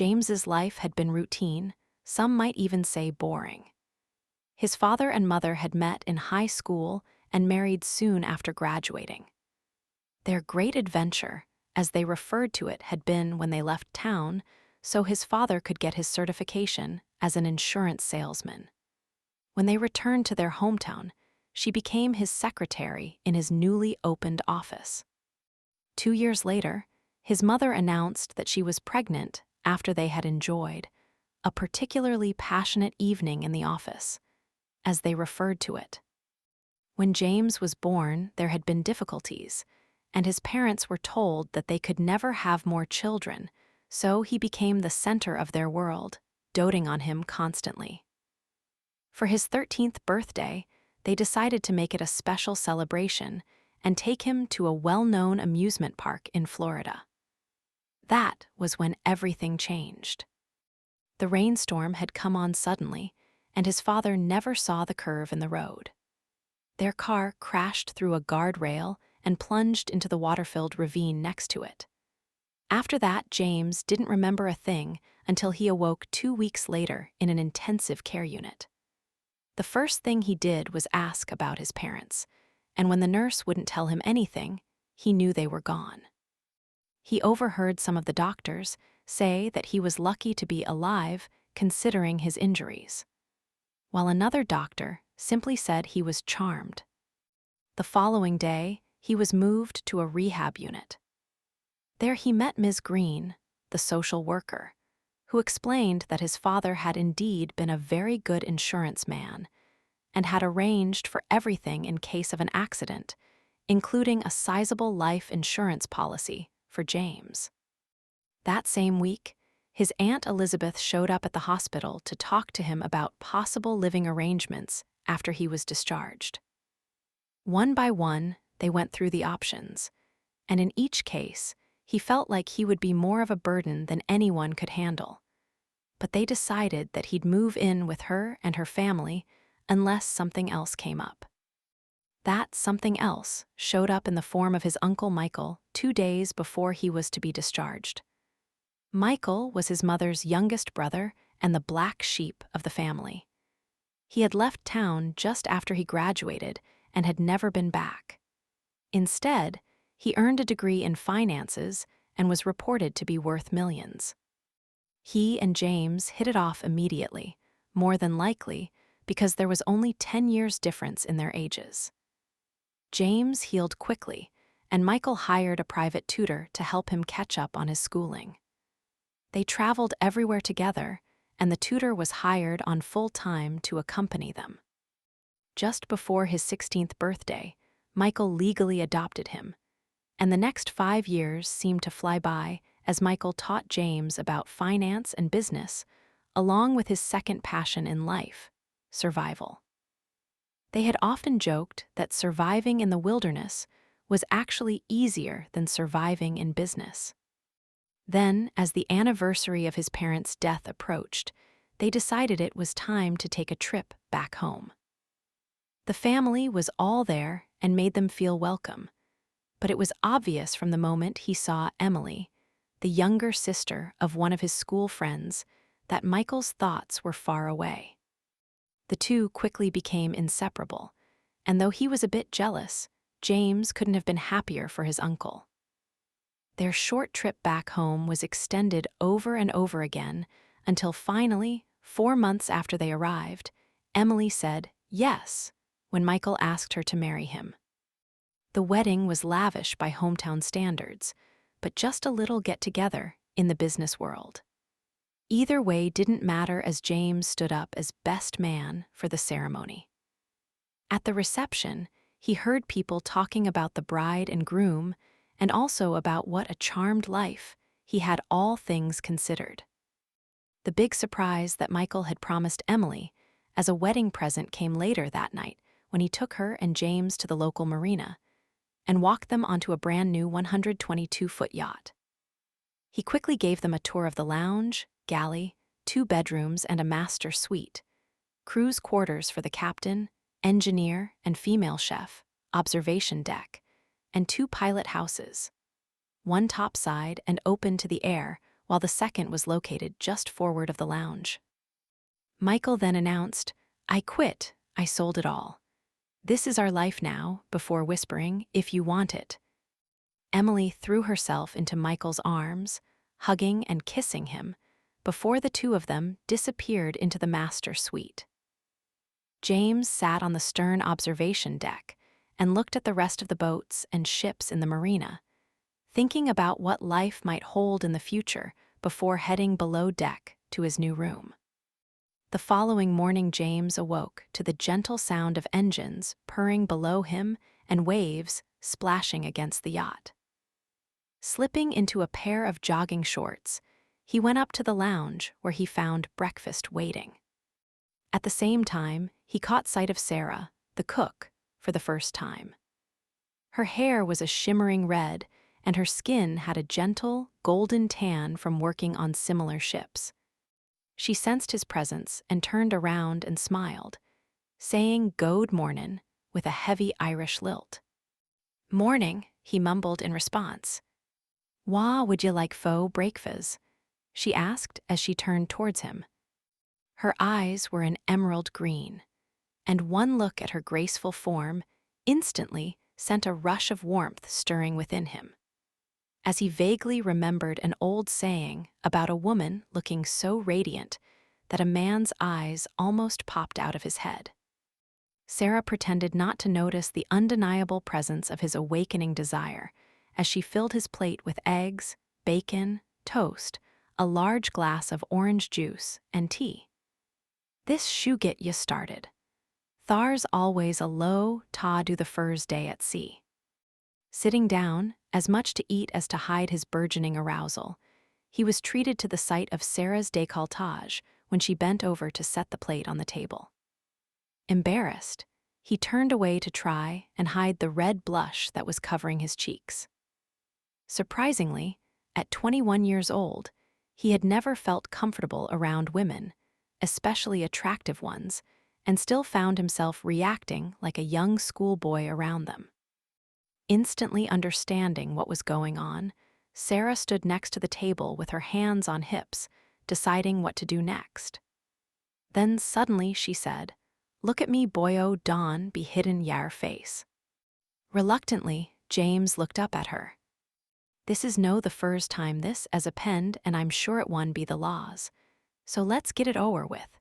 James's life had been routine, some might even say boring. His father and mother had met in high school and married soon after graduating. Their great adventure, as they referred to it, had been when they left town so his father could get his certification as an insurance salesman. When they returned to their hometown, she became his secretary in his newly opened office. 2 years later, his mother announced that she was pregnant after they had enjoyed a particularly passionate evening in the office, as they referred to it. When James was born, there had been difficulties, and his parents were told that they could never have more children, so he became the center of their world, doting on him constantly. For his 13th birthday, they decided to make it a special celebration and take him to a well-known amusement park in Florida. That was when everything changed. The rainstorm had come on suddenly, and his father never saw the curve in the road. Their car crashed through a guardrail and plunged into the water-filled ravine next to it. After that, James didn't remember a thing until he awoke 2 weeks later in an intensive care unit. The first thing he did was ask about his parents, and when the nurse wouldn't tell him anything, he knew they were gone. He overheard some of the doctors say that he was lucky to be alive considering his injuries, while another doctor simply said he was charmed. The following day, he was moved to a rehab unit. There he met Ms. Green, the social worker, who explained that his father had indeed been a very good insurance man and had arranged for everything in case of an accident, including a sizable life insurance policy for James. That same week, his Aunt Elizabeth showed up at the hospital to talk to him about possible living arrangements after he was discharged. One by one, they went through the options, and in each case, he felt like he would be more of a burden than anyone could handle. But they decided that he'd move in with her and her family unless something else came up. That something else showed up in the form of his Uncle Michael 2 days before he was to be discharged. Michael was his mother's youngest brother and the black sheep of the family. He had left town just after he graduated and had never been back. Instead, he earned a degree in finances and was reported to be worth millions. He and James hit it off immediately, more than likely because there was only 10 years difference in their ages. James healed quickly, and Michael hired a private tutor to help him catch up on his schooling. They traveled everywhere together, and the tutor was hired on full-time to accompany them. Just before his 16th birthday, Michael legally adopted him, and the next 5 years seemed to fly by as Michael taught James about finance and business, along with his second passion in life, survival. They had often joked that surviving in the wilderness was actually easier than surviving in business. Then, as the anniversary of his parents' death approached, they decided it was time to take a trip back home. The family was all there and made them feel welcome, but it was obvious from the moment he saw Emily, the younger sister of one of his school friends, that Michael's thoughts were far away. The two quickly became inseparable, and though he was a bit jealous, James couldn't have been happier for his uncle. Their short trip back home was extended over and over again until finally, 4 months after they arrived, Emily said yes when Michael asked her to marry him. The wedding was lavish by hometown standards, but just a little get-together in the business world. Either way didn't matter as James stood up as best man for the ceremony. At the reception, he heard people talking about the bride and groom and also about what a charmed life he had, all things considered. The big surprise that Michael had promised Emily as a wedding present came later that night when he took her and James to the local marina and walked them onto a brand new 122-foot yacht. He quickly gave them a tour of the lounge, galley, 2 bedrooms and a master suite, crew's quarters for the captain, engineer and female chef, observation deck, and 2 pilot houses, one topside and open to the air, while the second was located just forward of the lounge. Michael then announced, "I quit, I sold it all. This is our life now," before whispering, "if you want it." Emily threw herself into Michael's arms, hugging and kissing him, before the two of them disappeared into the master suite. James sat on the stern observation deck and looked at the rest of the boats and ships in the marina, thinking about what life might hold in the future before heading below deck to his new room. The following morning, James awoke to the gentle sound of engines purring below him and waves splashing against the yacht. Slipping into a pair of jogging shorts, he went up to the lounge where he found breakfast waiting. At the same time, he caught sight of Sarah, the cook, for the first time. Her hair was a shimmering red, and her skin had a gentle, golden tan from working on similar ships. She sensed his presence and turned around and smiled, saying "Good mornin'" with a heavy Irish lilt. "Morning," he mumbled in response. "Wha would you like fo breakfast?" she asked as she turned towards him. Her eyes were an emerald green, and one look at her graceful form instantly sent a rush of warmth stirring within him, as he vaguely remembered an old saying about a woman looking so radiant that a man's eyes almost popped out of his head. Sarah pretended not to notice the undeniable presence of his awakening desire as she filled his plate with eggs, bacon, toast, a large glass of orange juice, and tea. "This shoe get you started. Thar's always a low ta do the first day at sea." Sitting down, as much to eat as to hide his burgeoning arousal, he was treated to the sight of Sarah's décolletage when she bent over to set the plate on the table. Embarrassed, he turned away to try and hide the red blush that was covering his cheeks. Surprisingly, at 21 years old, he had never felt comfortable around women, especially attractive ones, and still found himself reacting like a young schoolboy around them. Instantly understanding what was going on, Sarah stood next to the table with her hands on hips, deciding what to do next. Then suddenly she said, "Look at me, boyo, Dawn be hidden yar face." Reluctantly, James looked up at her. "This is no the first time this as append, and I'm sure it won be the laws. So let's get it o'er with.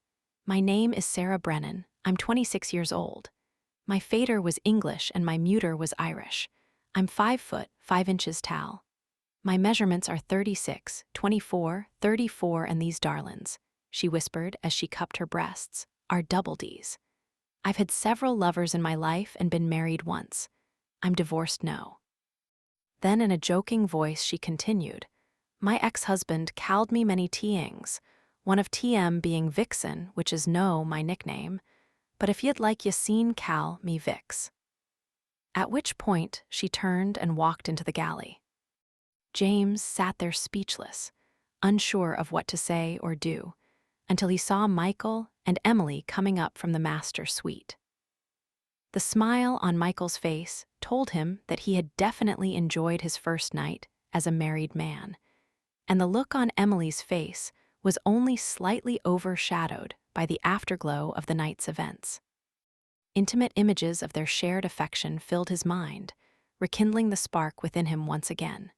My name is Sarah Brennan. I'm 26 years old. My fader was English and my muter was Irish. I'm 5 foot, 5 inches tall. My measurements are 36, 24, 34, and these darlings," she whispered as she cupped her breasts, "are double Ds. I've had several lovers in my life and been married once. I'm divorced no." Then in a joking voice she continued, "My ex-husband called me many teings, one of TM being Vixen, which is no my nickname, but if you'd like you seen Cal me Vix." At which point she turned and walked into the galley. James sat there speechless, unsure of what to say or do, until he saw Michael and Emily coming up from the master suite. The smile on Michael's face told him that he had definitely enjoyed his first night as a married man, and the look on Emily's face was only slightly overshadowed by the afterglow of the night's events. Intimate images of their shared affection filled his mind, rekindling the spark within him once again.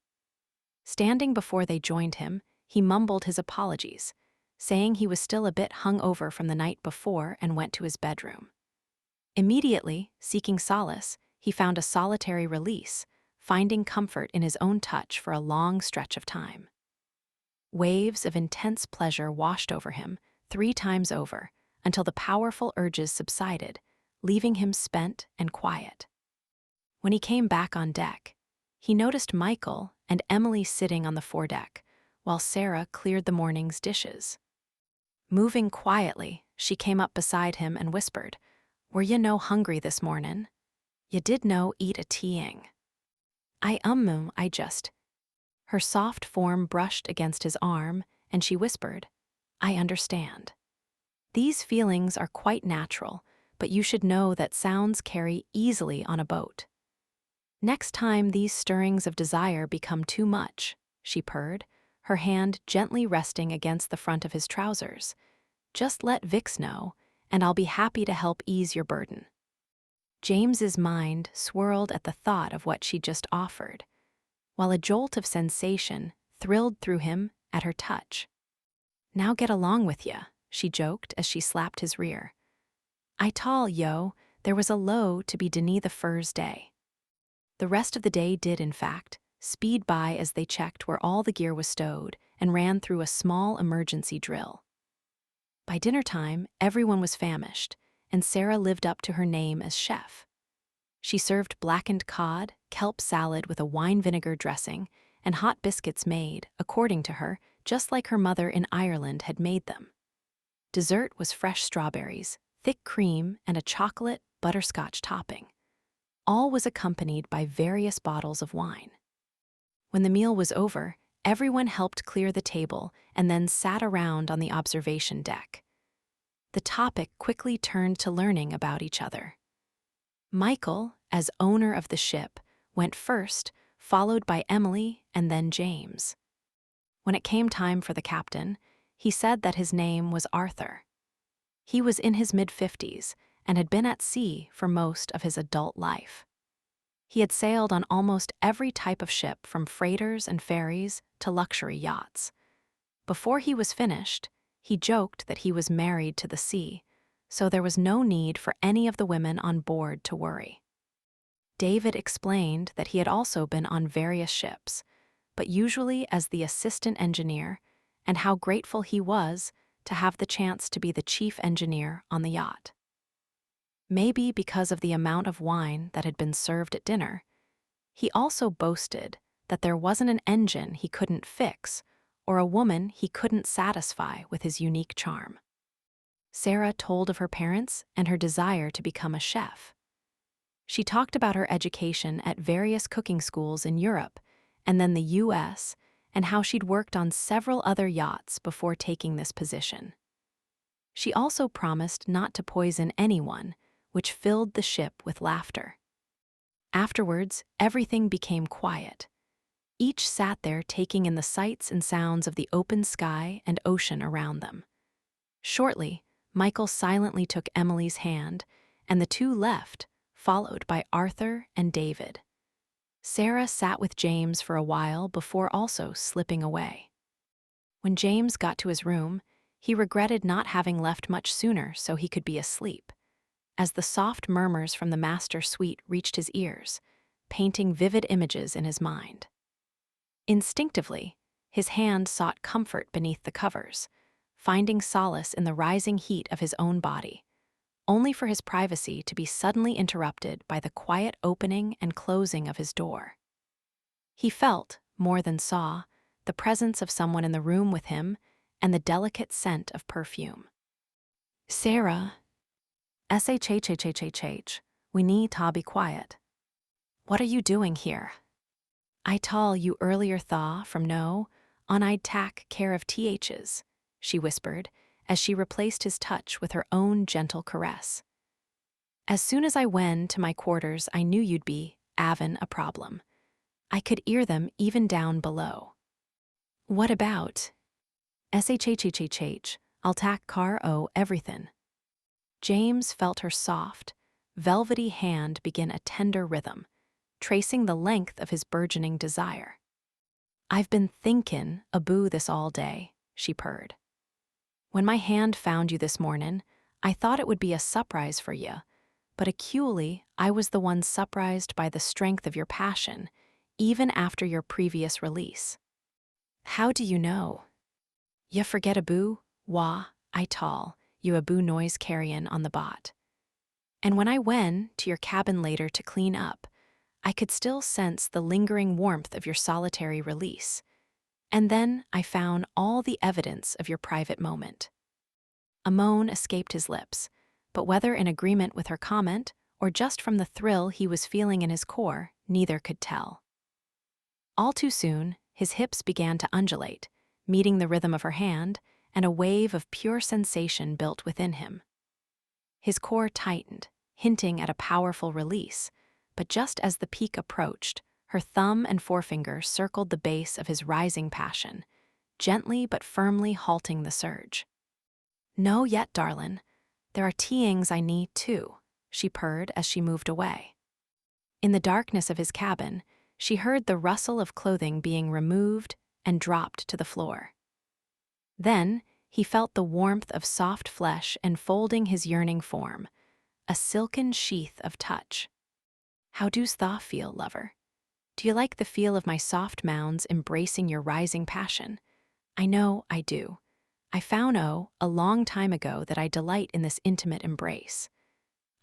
Standing before they joined him, he mumbled his apologies, saying he was still a bit hungover from the night before and went to his bedroom. Immediately, seeking solace, he found a solitary release, finding comfort in his own touch for a long stretch of time. Waves of intense pleasure washed over him 3 times over until the powerful urges subsided, leaving him spent and quiet. When he came back on deck, he noticed Michael and Emily sitting on the foredeck, while Sarah cleared the morning's dishes. Moving quietly, she came up beside him and whispered, "Were you no hungry this mornin'? You did no eat a teaing." I just." Her soft form brushed against his arm, and she whispered, "I understand. These feelings are quite natural, but you should know that sounds carry easily on a boat. Next time these stirrings of desire become too much," she purred, her hand gently resting against the front of his trousers. "Just let Vix know, and I'll be happy to help ease your burden." James's mind swirled at the thought of what she just offered, while a jolt of sensation thrilled through him at her touch. "Now get along with ya," she joked as she slapped his rear. "I tall, yo, there was a low to be Denis the first day." The rest of the day did, in fact, speed by as they checked where all the gear was stowed and ran through a small emergency drill. By dinner time, everyone was famished, and Sarah lived up to her name as chef. She served blackened cod, kelp salad with a wine vinegar dressing, and hot biscuits made, according to her, just like her mother in Ireland had made them. Dessert was fresh strawberries, thick cream, and a chocolate butterscotch topping. All was accompanied by various bottles of wine. When the meal was over, everyone helped clear the table and then sat around on the observation deck. The topic quickly turned to learning about each other. Michael, as owner of the ship, went first, followed by Emily and then James. When it came time for the captain, he said that his name was Arthur. He was in his mid-50s and had been at sea for most of his adult life. He had sailed on almost every type of ship, from freighters and ferries to luxury yachts. Before he was finished, he joked that he was married to the sea, so there was no need for any of the women on board to worry. David explained that he had also been on various ships, but usually as the assistant engineer, and how grateful he was to have the chance to be the chief engineer on the yacht. Maybe because of the amount of wine that had been served at dinner, he also boasted that there wasn't an engine he couldn't fix or a woman he couldn't satisfy with his unique charm. Sarah told of her parents and her desire to become a chef. She talked about her education at various cooking schools in Europe and then the US, and how she'd worked on several other yachts before taking this position. She also promised not to poison anyone, which filled the ship with laughter. Afterwards, everything became quiet. Each sat there taking in the sights and sounds of the open sky and ocean around them. Shortly, Michael silently took Emily's hand, and the two left, followed by Arthur and David. Sarah sat with James for a while before also slipping away. When James got to his room, he regretted not having left much sooner so he could be asleep, as the soft murmurs from the master suite reached his ears, painting vivid images in his mind. Instinctively, his hand sought comfort beneath the covers, finding solace in the rising heat of his own body, only for his privacy to be suddenly interrupted by the quiet opening and closing of his door. He felt, more than saw, the presence of someone in the room with him and the delicate scent of perfume. "Sarah, shhhhhh, we need to be quiet. What are you doing here? I told you earlier thaw from no, on I'd tak care of ths," she whispered, as she replaced his touch with her own gentle caress. "As soon as I went to my quarters, I knew you'd be avin' a problem. I could hear them even down below." "What about?" "Shhhhh, I'll tak car o everything." James felt her soft, velvety hand begin a tender rhythm, tracing the length of his burgeoning desire. "I've been thinkin' aboo this all day," she purred. "When my hand found you this mornin', I thought it would be a surprise for you, but actually I was the one surprised by the strength of your passion, even after your previous release." "How do you know?" "You forget aboo, wah, I tall, you aboo noise carryin' on the bot. And when I went to your cabin later to clean up, I could still sense the lingering warmth of your solitary release. And then I found all the evidence of your private moment." A moan escaped his lips, but whether in agreement with her comment or just from the thrill he was feeling in his core, neither could tell. All too soon, his hips began to undulate, meeting the rhythm of her hand, and a wave of pure sensation built within him. His core tightened, hinting at a powerful release, but just as the peak approached, her thumb and forefinger circled the base of his rising passion, gently but firmly halting the surge. "No yet, darlin'. There are teeings I need too," she purred as she moved away. In the darkness of his cabin, she heard the rustle of clothing being removed and dropped to the floor. Then he felt the warmth of soft flesh enfolding his yearning form, a silken sheath of touch. "How do's tha feel, lover? Do you like the feel of my soft mounds embracing your rising passion? I know I do. I found a long time ago that I delight in this intimate embrace.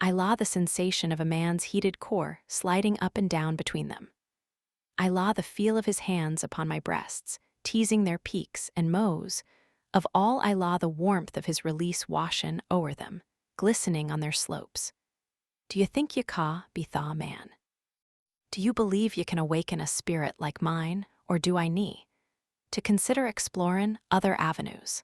I law the sensation of a man's heated core sliding up and down between them. I law the feel of his hands upon my breasts, teasing their peaks and mows. Of all I law the warmth of his release washin' o'er them, glistening on their slopes. Do you think ye ca be tha man? Do you believe ye can awaken a spirit like mine, or do I need to consider explorin' other avenues?"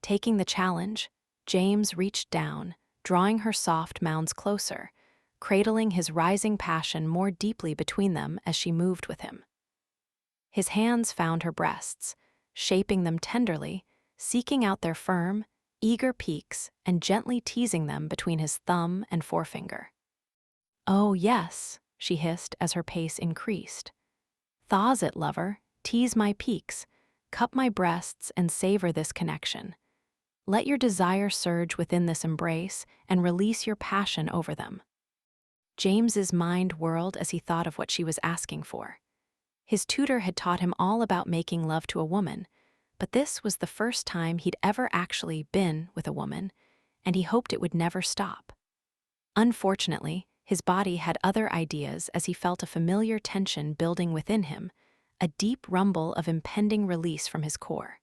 Taking the challenge, James reached down, drawing her soft mounds closer, cradling his rising passion more deeply between them as she moved with him. His hands found her breasts, shaping them tenderly, seeking out their firm, eager peaks and gently teasing them between his thumb and forefinger. "Oh, yes," she hissed as her pace increased. "Thaws it, lover, tease my peaks, cup my breasts and savor this connection. Let your desire surge within this embrace and release your passion over them." James's mind whirled as he thought of what she was asking for. His tutor had taught him all about making love to a woman, but this was the first time he'd ever actually been with a woman, and he hoped it would never stop. Unfortunately, his body had other ideas as he felt a familiar tension building within him, a deep rumble of impending release from his core.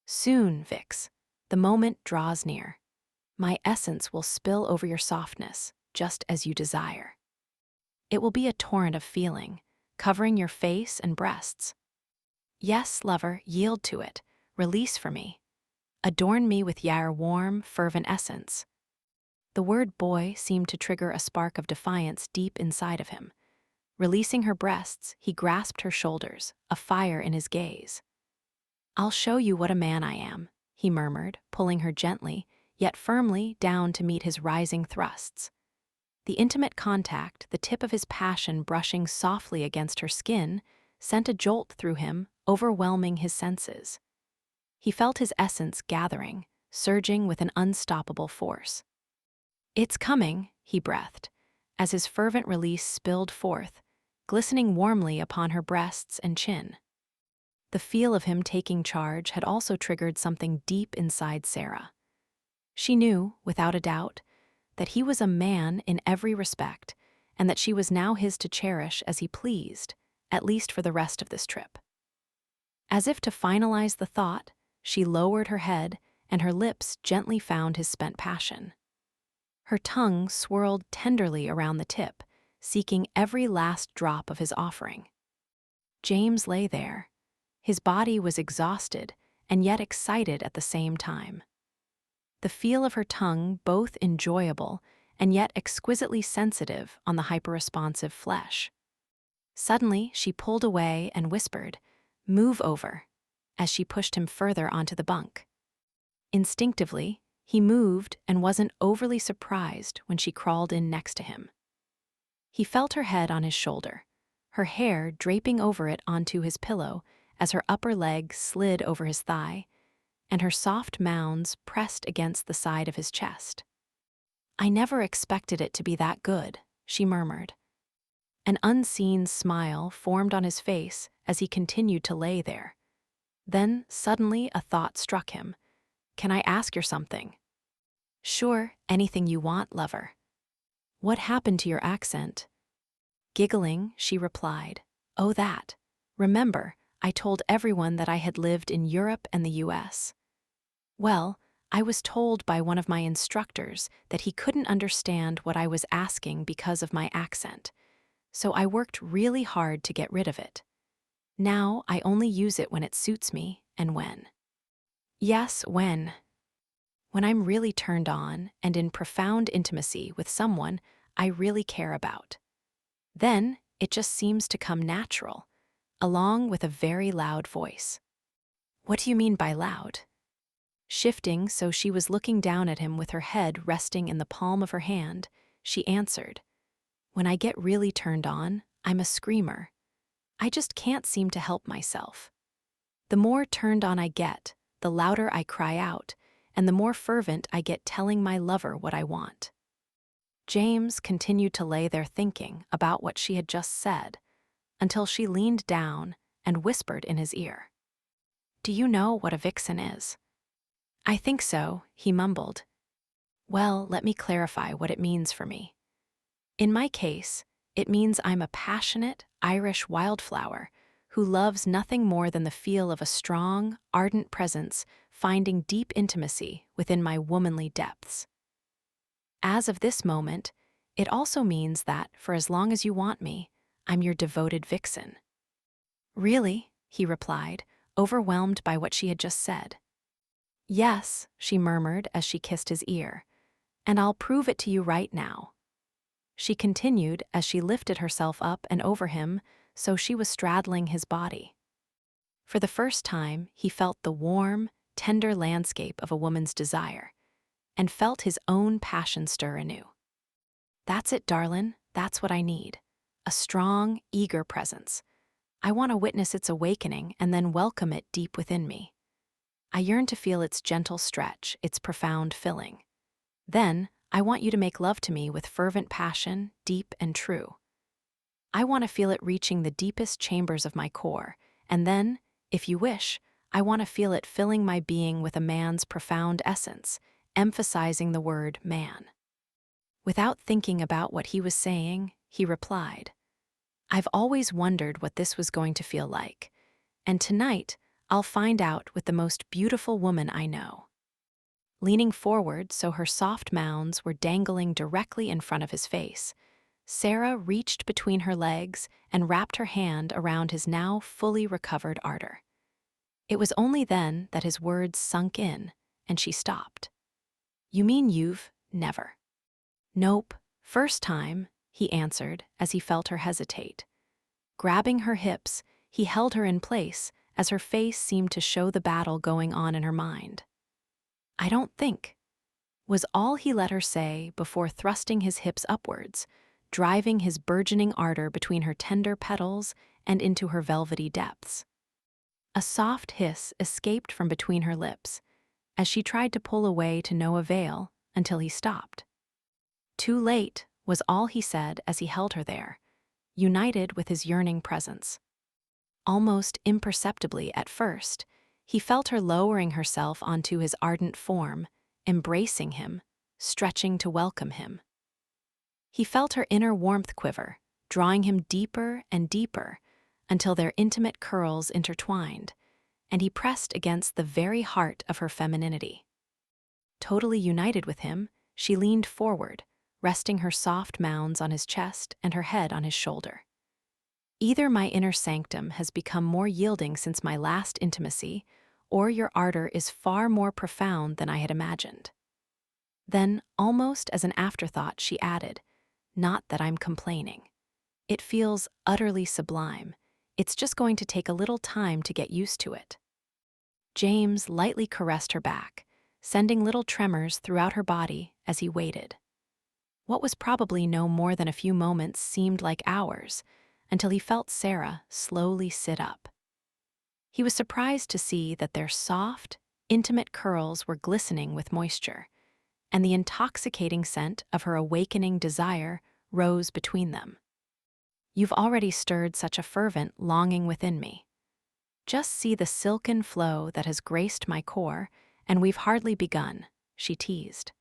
"Soon, Vix, the moment draws near. My essence will spill over your softness, just as you desire. It will be a torrent of feeling, covering your face and breasts. Yes, lover, yield to it, release for me. Adorn me with your warm, fervent essence." The word boy seemed to trigger a spark of defiance deep inside of him. Releasing her breasts, he grasped her shoulders, a fire in his gaze. "I'll show you what a man I am," he murmured, pulling her gently, yet firmly, down to meet his rising thrusts. The intimate contact, the tip of his passion brushing softly against her skin, sent a jolt through him, overwhelming his senses. He felt his essence gathering, surging with an unstoppable force. "It's coming," he breathed, as his fervent release spilled forth, glistening warmly upon her breasts and chin. The feel of him taking charge had also triggered something deep inside Sarah. She knew, without a doubt, that he was a man in every respect, and that she was now his to cherish as he pleased, at least for the rest of this trip. As if to finalize the thought, she lowered her head, and her lips gently found his spent passion. Her tongue swirled tenderly around the tip, seeking every last drop of his offering. James lay there. His body was exhausted and yet excited at the same time. The feel of her tongue both enjoyable and yet exquisitely sensitive on the hyperresponsive flesh. Suddenly, she pulled away and whispered, "Move over," as she pushed him further onto the bunk. Instinctively, he moved and wasn't overly surprised when she crawled in next to him. He felt her head on his shoulder, her hair draping over it onto his pillow as her upper leg slid over his thigh, and her soft mounds pressed against the side of his chest. "I never expected it to be that good," she murmured. An unseen smile formed on his face as he continued to lay there. Then, suddenly, a thought struck him. "Can I ask you something?" "Sure, anything you want, lover." "What happened to your accent?" Giggling, she replied, "Oh, that. Remember, I told everyone that I had lived in Europe and the US. Well, I was told by one of my instructors that he couldn't understand what I was asking because of my accent, so I worked really hard to get rid of it. Now I only use it when it suits me and when. Yes, when. When I'm really turned on and in profound intimacy with someone I really care about. Then it just seems to come natural, along with a very loud voice." What do you mean by loud? Shifting so she was looking down at him with her head resting in the palm of her hand, she answered, "When I get really turned on, I'm a screamer. I just can't seem to help myself. The more turned on I get, the louder I cry out, and the more fervent I get telling my lover what I want." James continued to lay there thinking about what she had just said, until she leaned down and whispered in his ear, "Do you know what a vixen is?" "I think so," he mumbled. "Well, let me clarify what it means for me. In my case, it means I'm a passionate Irish wildflower who loves nothing more than the feel of a strong, ardent presence finding deep intimacy within my womanly depths. As of this moment, it also means that, for as long as you want me, I'm your devoted vixen." "Really?" he replied, overwhelmed by what she had just said. "Yes," she murmured as she kissed his ear, "and I'll prove it to you right now." She continued as she lifted herself up and over him so she was straddling his body. For the first time, he felt the warm, tender landscape of a woman's desire, and felt his own passion stir anew. "That's it, darlin', that's what I need. A strong, eager presence. I want to witness its awakening and then welcome it deep within me. I yearn to feel its gentle stretch, its profound filling. Then, I want you to make love to me with fervent passion, deep and true. I want to feel it reaching the deepest chambers of my core, and then, if you wish, I want to feel it filling my being with a man's profound essence, emphasizing the word man." Without thinking about what he was saying, he replied, "I've always wondered what this was going to feel like, and tonight I'll find out with the most beautiful woman I know." Leaning forward so her soft mounds were dangling directly in front of his face, Sarah reached between her legs and wrapped her hand around his now fully recovered ardor. It was only then that his words sunk in, and she stopped. "You mean you've never?" "Nope, first time," he answered as he felt her hesitate. Grabbing her hips, he held her in place as her face seemed to show the battle going on in her mind. "I don't think," was all he let her say before thrusting his hips upwards, driving his burgeoning ardor between her tender petals and into her velvety depths. A soft hiss escaped from between her lips as she tried to pull away to no avail until he stopped. "Too late," was all he said as he held her there, united with his yearning presence. Almost imperceptibly at first, he felt her lowering herself onto his ardent form, embracing him, stretching to welcome him. He felt her inner warmth quiver, drawing him deeper and deeper until their intimate curls intertwined, and he pressed against the very heart of her femininity. Totally united with him, she leaned forward, resting her soft mounds on his chest and her head on his shoulder. "Either my inner sanctum has become more yielding since my last intimacy, or your ardor is far more profound than I had imagined." Then, almost as an afterthought, she added, "Not that I'm complaining. It feels utterly sublime. It's just going to take a little time to get used to it." James lightly caressed her back, sending little tremors throughout her body as he waited. What was probably no more than a few moments seemed like hours, until he felt Sarah slowly sit up. He was surprised to see that their soft, intimate curls were glistening with moisture, and the intoxicating scent of her awakening desire rose between them. "You've already stirred such a fervent longing within me. Just see the silken flow that has graced my core, and we've hardly begun," she teased.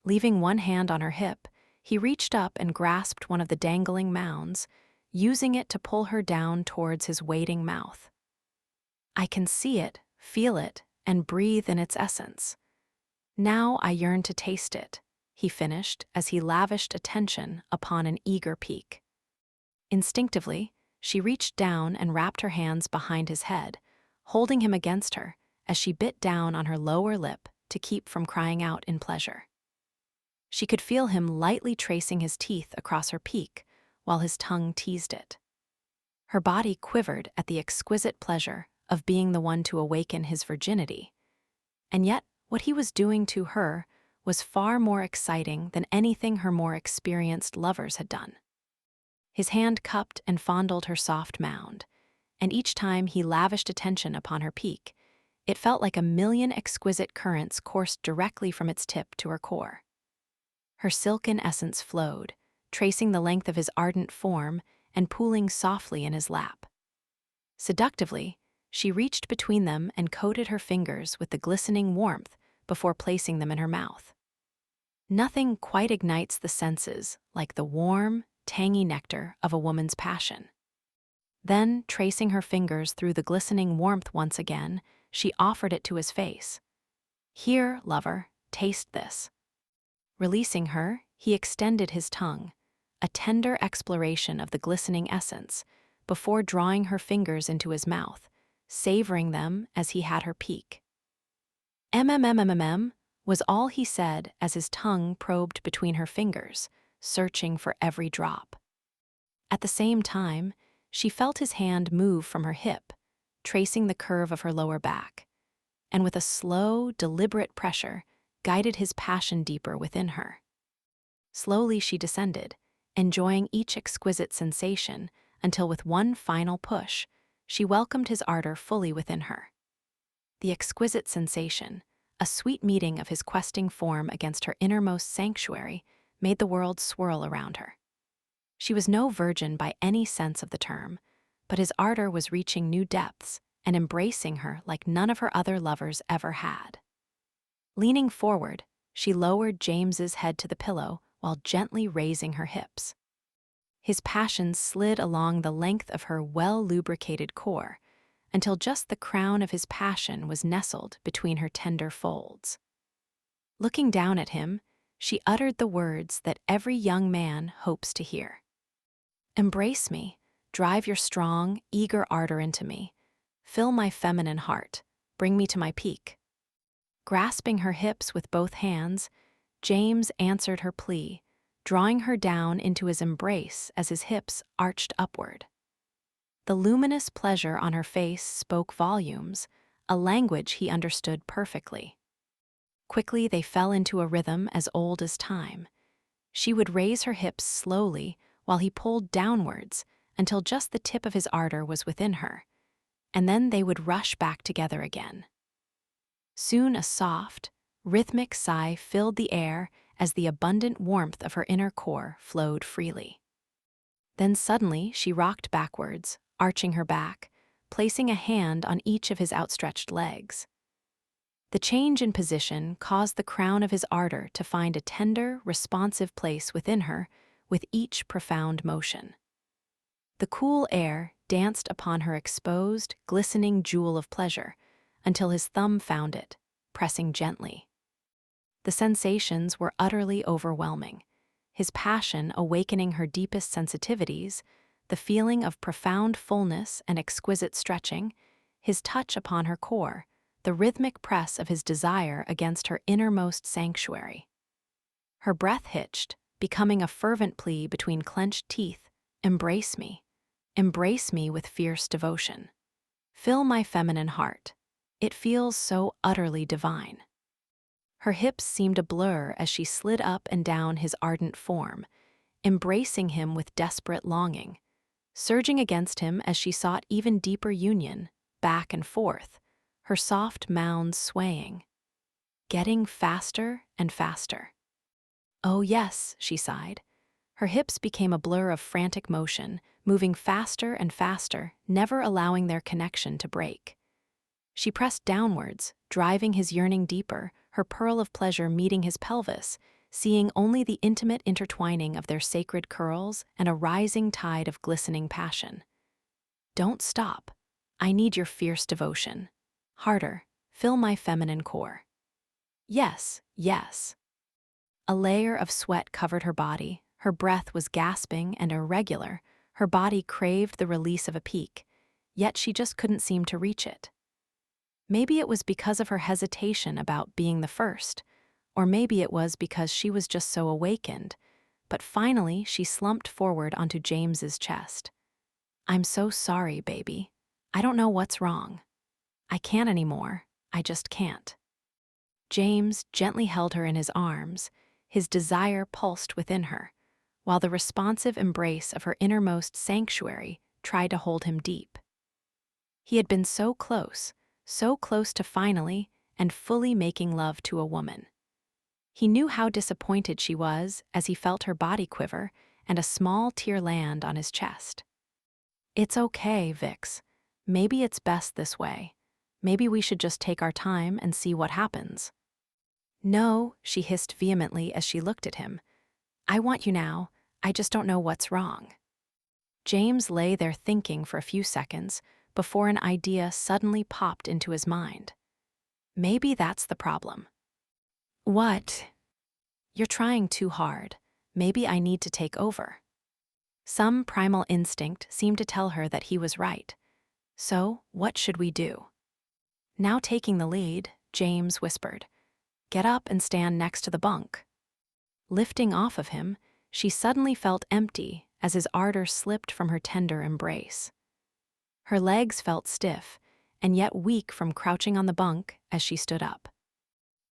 Leaving one hand on her hip, he reached up and grasped one of the dangling mounds, using it to pull her down towards his waiting mouth. "I can see it, feel it, and breathe in its essence. Now I yearn to taste it," he finished as he lavished attention upon an eager peek. Instinctively, she reached down and wrapped her hands behind his head, holding him against her as she bit down on her lower lip to keep from crying out in pleasure. She could feel him lightly tracing his teeth across her peak while his tongue teased it. Her body quivered at the exquisite pleasure of being the one to awaken his virginity. And yet, what he was doing to her was far more exciting than anything her more experienced lovers had done. His hand cupped and fondled her soft mound, and each time he lavished attention upon her peak, it felt like a million exquisite currents coursed directly from its tip to her core. Her silken essence flowed, tracing the length of his ardent form and pooling softly in his lap. Seductively, she reached between them and coated her fingers with the glistening warmth before placing them in her mouth. Nothing quite ignites the senses like the warm, tangy nectar of a woman's passion. Then, tracing her fingers through the glistening warmth once again, she offered it to his face. "Here, lover, taste this." Releasing her, he extended his tongue, a tender exploration of the glistening essence, before drawing her fingers into his mouth, savoring them as he had her peak. "MMMMM" was all he said as his tongue probed between her fingers, searching for every drop. At the same time, she felt his hand move from her hip, tracing the curve of her lower back, and with a slow, deliberate pressure, guided his passion deeper within her. Slowly she descended, enjoying each exquisite sensation, until with one final push, she welcomed his ardor fully within her. The exquisite sensation, a sweet meeting of his questing form against her innermost sanctuary, made the world swirl around her. She was no virgin by any sense of the term, but his ardor was reaching new depths and embracing her like none of her other lovers ever had. Leaning forward, she lowered James's head to the pillow while gently raising her hips. His passion slid along the length of her well-lubricated core until just the crown of his passion was nestled between her tender folds. Looking down at him, she uttered the words that every young man hopes to hear. "Embrace me, drive your strong, eager ardor into me, fill my feminine heart, bring me to my peak." Grasping her hips with both hands, James answered her plea, drawing her down into his embrace as his hips arched upward. The luminous pleasure on her face spoke volumes, a language he understood perfectly. Quickly they fell into a rhythm as old as time. She would raise her hips slowly while he pulled downwards until just the tip of his ardor was within her, and then they would rush back together again. Soon a soft, rhythmic sigh filled the air as the abundant warmth of her inner core flowed freely. Then suddenly she rocked backwards, arching her back, placing a hand on each of his outstretched legs. The change in position caused the crown of his ardor to find a tender, responsive place within her with each profound motion. The cool air danced upon her exposed, glistening jewel of pleasure until his thumb found it, pressing gently. The sensations were utterly overwhelming, his passion awakening her deepest sensitivities, the feeling of profound fullness and exquisite stretching, his touch upon her core, the rhythmic press of his desire against her innermost sanctuary. Her breath hitched, becoming a fervent plea between clenched teeth, embrace me with fierce devotion. Fill my feminine heart. It feels so utterly divine." Her hips seemed a blur as she slid up and down his ardent form, embracing him with desperate longing, surging against him as she sought even deeper union, back and forth, her soft mounds swaying, getting faster and faster. "Oh yes," she sighed. Her hips became a blur of frantic motion, moving faster and faster, never allowing their connection to break. She pressed downwards, driving his yearning deeper, her pearl of pleasure meeting his pelvis, seeing only the intimate intertwining of their sacred curls and a rising tide of glistening passion. "Don't stop. I need your fierce devotion. Harder, fill my feminine core." "Yes, yes." A layer of sweat covered her body, her breath was gasping and irregular, her body craved the release of a peak, yet she just couldn't seem to reach it. Maybe it was because of her hesitation about being the first, or maybe it was because she was just so awakened, but finally she slumped forward onto James's chest. "I'm so sorry, baby. I don't know what's wrong." I can't anymore. I just can't. James gently held her in his arms. His desire pulsed within her, while the responsive embrace of her innermost sanctuary tried to hold him deep. He had been so close to finally and fully making love to a woman. He knew how disappointed she was as he felt her body quiver and a small tear land on his chest. It's okay, Vix. Maybe it's best this way. Maybe we should just take our time and see what happens. No, she hissed vehemently as she looked at him. I want you now. I just don't know what's wrong. James lay there thinking for a few seconds before an idea suddenly popped into his mind. Maybe that's the problem. What? You're trying too hard. Maybe I need to take over. Some primal instinct seemed to tell her that he was right. So, what should we do? Now taking the lead, James whispered, "Get up and stand next to the bunk." Lifting off of him, she suddenly felt empty as his ardor slipped from her tender embrace. Her legs felt stiff and yet weak from crouching on the bunk as she stood up.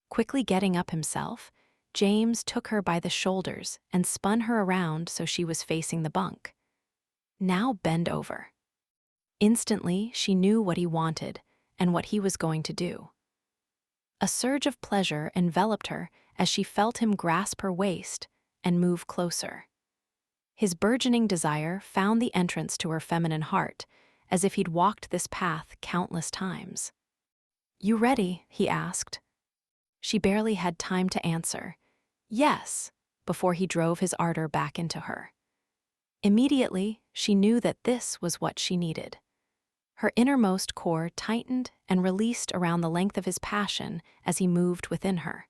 Quickly getting up himself, James took her by the shoulders and spun her around so she was facing the bunk. Now bend over. Instantly, she knew what he wanted and what he was going to do. A surge of pleasure enveloped her as she felt him grasp her waist and move closer. His burgeoning desire found the entrance to her feminine heart, as if he'd walked this path countless times. "You ready?" he asked. She barely had time to answer, "Yes," before he drove his ardor back into her. Immediately, she knew that this was what she needed. Her innermost core tightened and released around the length of his passion as he moved within her.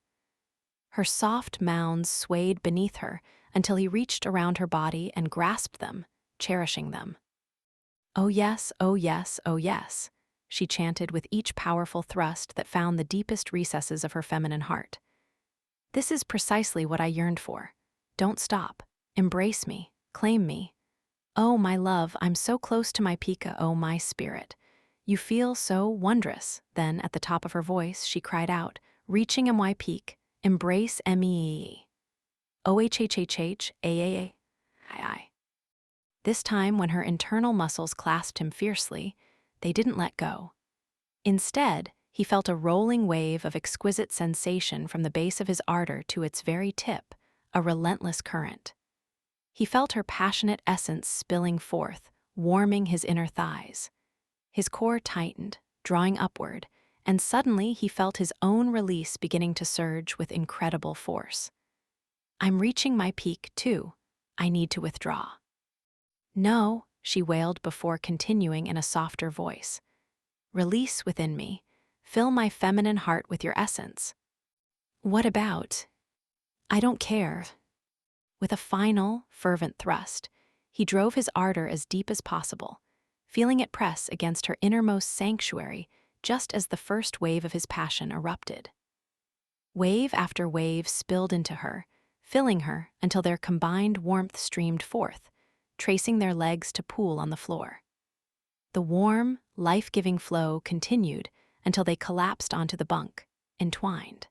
Her soft mounds swayed beneath her until he reached around her body and grasped them, cherishing them. "Oh yes, oh yes, oh yes," she chanted with each powerful thrust that found the deepest recesses of her feminine heart. "This is precisely what I yearned for. Don't stop. Embrace me. Claim me. Oh, my love, I'm so close to my Pika, oh, my spirit. You feel so wondrous." Then, at the top of her voice, she cried out, reaching my peak, "Embrace me. Oh, I. This time, when her internal muscles clasped him fiercely, they didn't let go. Instead, he felt a rolling wave of exquisite sensation from the base of his ardor to its very tip, a relentless current. He felt her passionate essence spilling forth, warming his inner thighs. His core tightened, drawing upward, and suddenly he felt his own release beginning to surge with incredible force. "I'm reaching my peak, too. I need to withdraw." "No," she wailed before continuing in a softer voice. "Release within me. Fill my feminine heart with your essence." "What about? I don't care." With a final, fervent thrust, he drove his ardor as deep as possible, feeling it press against her innermost sanctuary just as the first wave of his passion erupted. Wave after wave spilled into her, filling her until their combined warmth streamed forth, tracing their legs to pool on the floor. The warm, life-giving flow continued until they collapsed onto the bunk, entwined.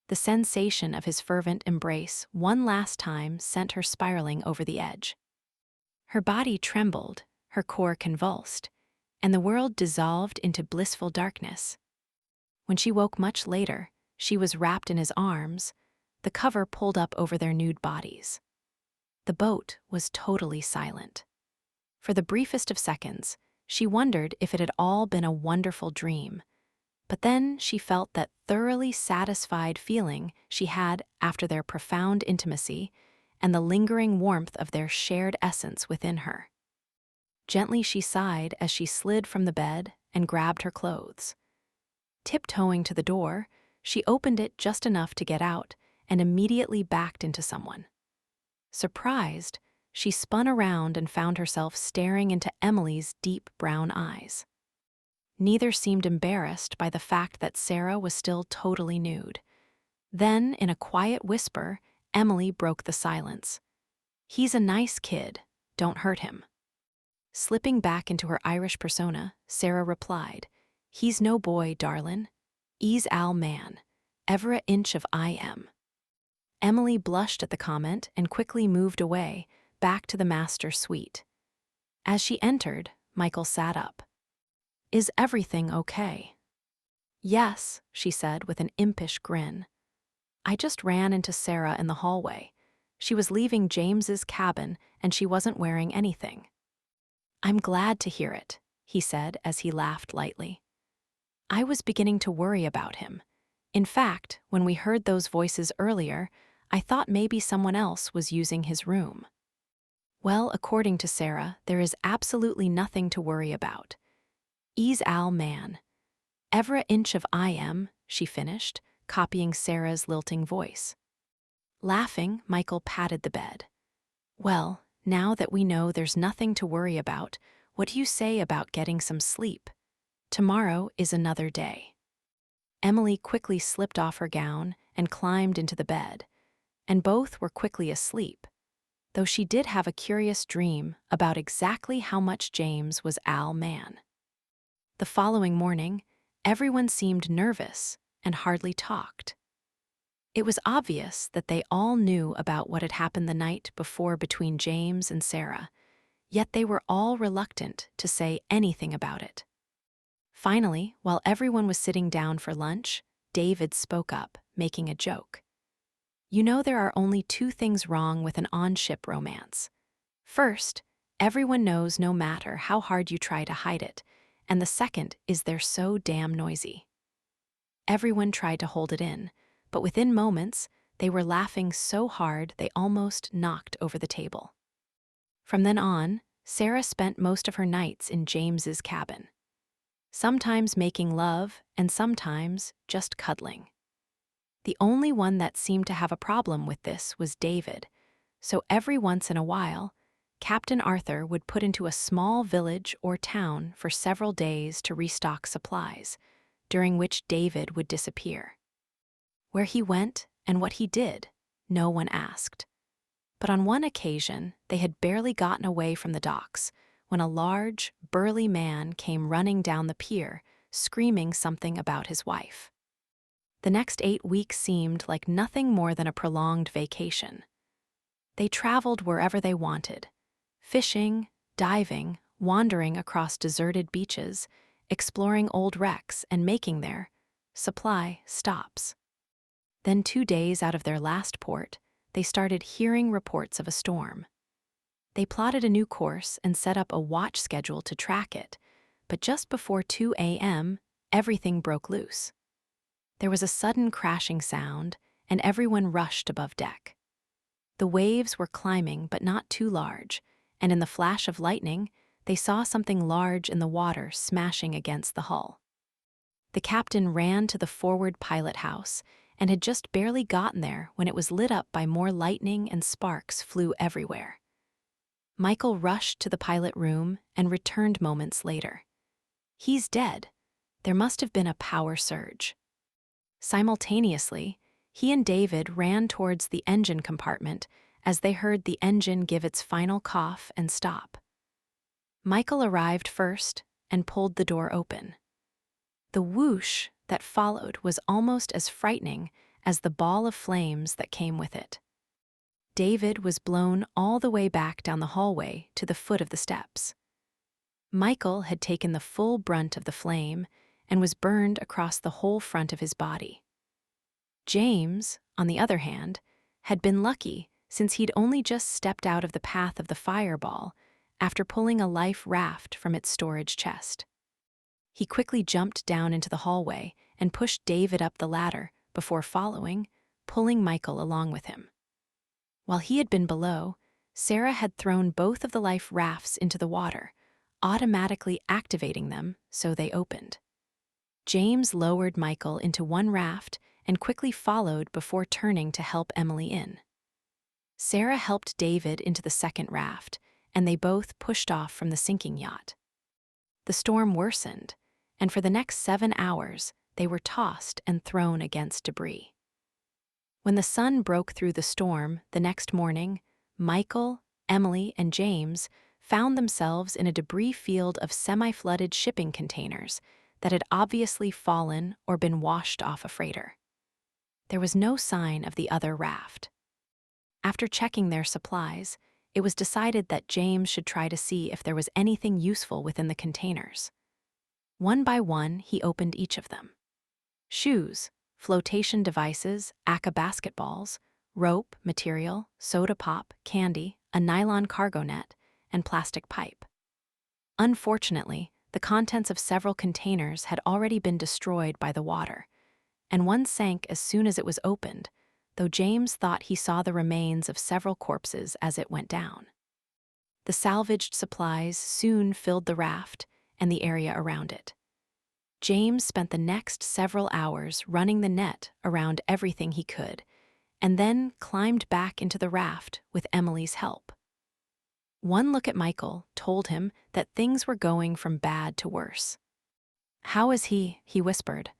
The sensation of his fervent embrace one last time sent her spiraling over the edge. Her body trembled, her core convulsed, and the world dissolved into blissful darkness. When she woke much later, she was wrapped in his arms, the cover pulled up over their nude bodies. The boat was totally silent. For the briefest of seconds, she wondered if it had all been a wonderful dream. But then she felt that thoroughly satisfied feeling she had after their profound intimacy and the lingering warmth of their shared essence within her. Gently she sighed as she slid from the bed and grabbed her clothes. Tiptoeing to the door, she opened it just enough to get out and immediately backed into someone. Surprised, she spun around and found herself staring into Emily's deep brown eyes. Neither seemed embarrassed by the fact that Sarah was still totally nude. Then, in a quiet whisper, Emily broke the silence. "He's a nice kid. Don't hurt him." Slipping back into her Irish persona, Sarah replied, He's no boy, darlin'. He's Al man. Ever a inch of I am. Emily blushed at the comment and quickly moved away, back to the master suite. As she entered, Michael sat up. Is everything okay? Yes, she said with an impish grin. I just ran into Sarah in the hallway. She was leaving James's cabin and she wasn't wearing anything. I'm glad to hear it, he said as he laughed lightly. I was beginning to worry about him. In fact, when we heard those voices earlier, I thought maybe someone else was using his room. Well, according to Sarah, there is absolutely nothing to worry about. Ease Al man. Ever a inch of I am, she finished, copying Sarah's lilting voice. Laughing, Michael patted the bed. Well, now that we know there's nothing to worry about, what do you say about getting some sleep? Tomorrow is another day. Emily quickly slipped off her gown and climbed into the bed, and both were quickly asleep, though she did have a curious dream about exactly how much James was Al man. The following morning, everyone seemed nervous and hardly talked. It was obvious that they all knew about what had happened the night before between James and Sarah, yet they were all reluctant to say anything about it. Finally, while everyone was sitting down for lunch, David spoke up, making a joke. You know there are only two things wrong with an on-ship romance. First, everyone knows no matter how hard you try to hide it, and the second is they're so damn noisy. Everyone tried to hold it in, but within moments, they were laughing so hard they almost knocked over the table. From then on, Sarah spent most of her nights in James's cabin, sometimes making love and sometimes just cuddling. The only one that seemed to have a problem with this was David, so every once in a while, Captain Arthur would put into a small village or town for several days to restock supplies, during which David would disappear. Where he went and what he did, no one asked. But on one occasion, they had barely gotten away from the docks when a large, burly man came running down the pier, screaming something about his wife. The next 8 weeks seemed like nothing more than a prolonged vacation. They traveled wherever they wanted, fishing, diving, wandering across deserted beaches, exploring old wrecks and making their supply stops. Then 2 days out of their last port, they started hearing reports of a storm. They plotted a new course and set up a watch schedule to track it, but just before 2 a.m., everything broke loose. There was a sudden crashing sound, and everyone rushed above deck. The waves were climbing but not too large, and in the flash of lightning, they saw something large in the water smashing against the hull. The captain ran to the forward pilot house and had just barely gotten there when it was lit up by more lightning and sparks flew everywhere. Michael rushed to the pilot room and returned moments later. He's dead. There must have been a power surge. Simultaneously, he and David ran towards the engine compartment as they heard the engine give its final cough and stop. Michael arrived first and pulled the door open. The whoosh that followed was almost as frightening as the ball of flames that came with it. David was blown all the way back down the hallway to the foot of the steps. Michael had taken the full brunt of the flame and was burned across the whole front of his body. James, on the other hand, had been lucky since he'd only just stepped out of the path of the fireball after pulling a life raft from its storage chest. He quickly jumped down into the hallway and pushed David up the ladder before following, pulling Michael along with him. While he had been below, Sarah had thrown both of the life rafts into the water, automatically activating them so they opened. James lowered Michael into one raft and quickly followed before turning to help Emily in. Sarah helped David into the second raft, and they both pushed off from the sinking yacht. The storm worsened, and for the next 7 hours, they were tossed and thrown against debris. When the sun broke through the storm the next morning, Michael, Emily, and James found themselves in a debris field of semi-flooded shipping containers that had obviously fallen or been washed off a freighter. There was no sign of the other raft. After checking their supplies, it was decided that James should try to see if there was anything useful within the containers. One by one, he opened each of them. Shoes, flotation devices, ACA basketballs, rope, material, soda pop, candy, a nylon cargo net, and plastic pipe. Unfortunately, the contents of several containers had already been destroyed by the water, and one sank as soon as it was opened, though James thought he saw the remains of several corpses as it went down. The salvaged supplies soon filled the raft and the area around it. James spent the next several hours running the net around everything he could, and then climbed back into the raft with Emily's help. One look at Michael told him that things were going from bad to worse. "How is he?" he whispered.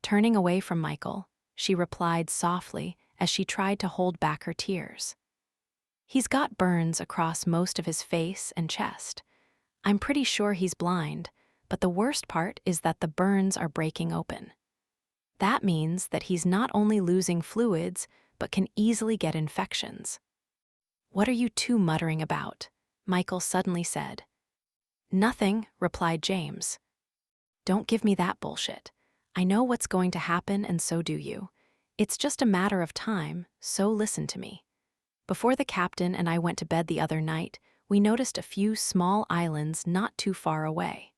Turning away from Michael, she replied softly as she tried to hold back her tears. "He's got burns across most of his face and chest. I'm pretty sure he's blind, but the worst part is that the burns are breaking open. That means that he's not only losing fluids, but can easily get infections." "What are you two muttering about?" Michael suddenly said. "Nothing," replied James. "Don't give me that bullshit. I know what's going to happen and so do you. It's just a matter of time, so listen to me. Before the captain and I went to bed the other night, we noticed a few small islands not too far away.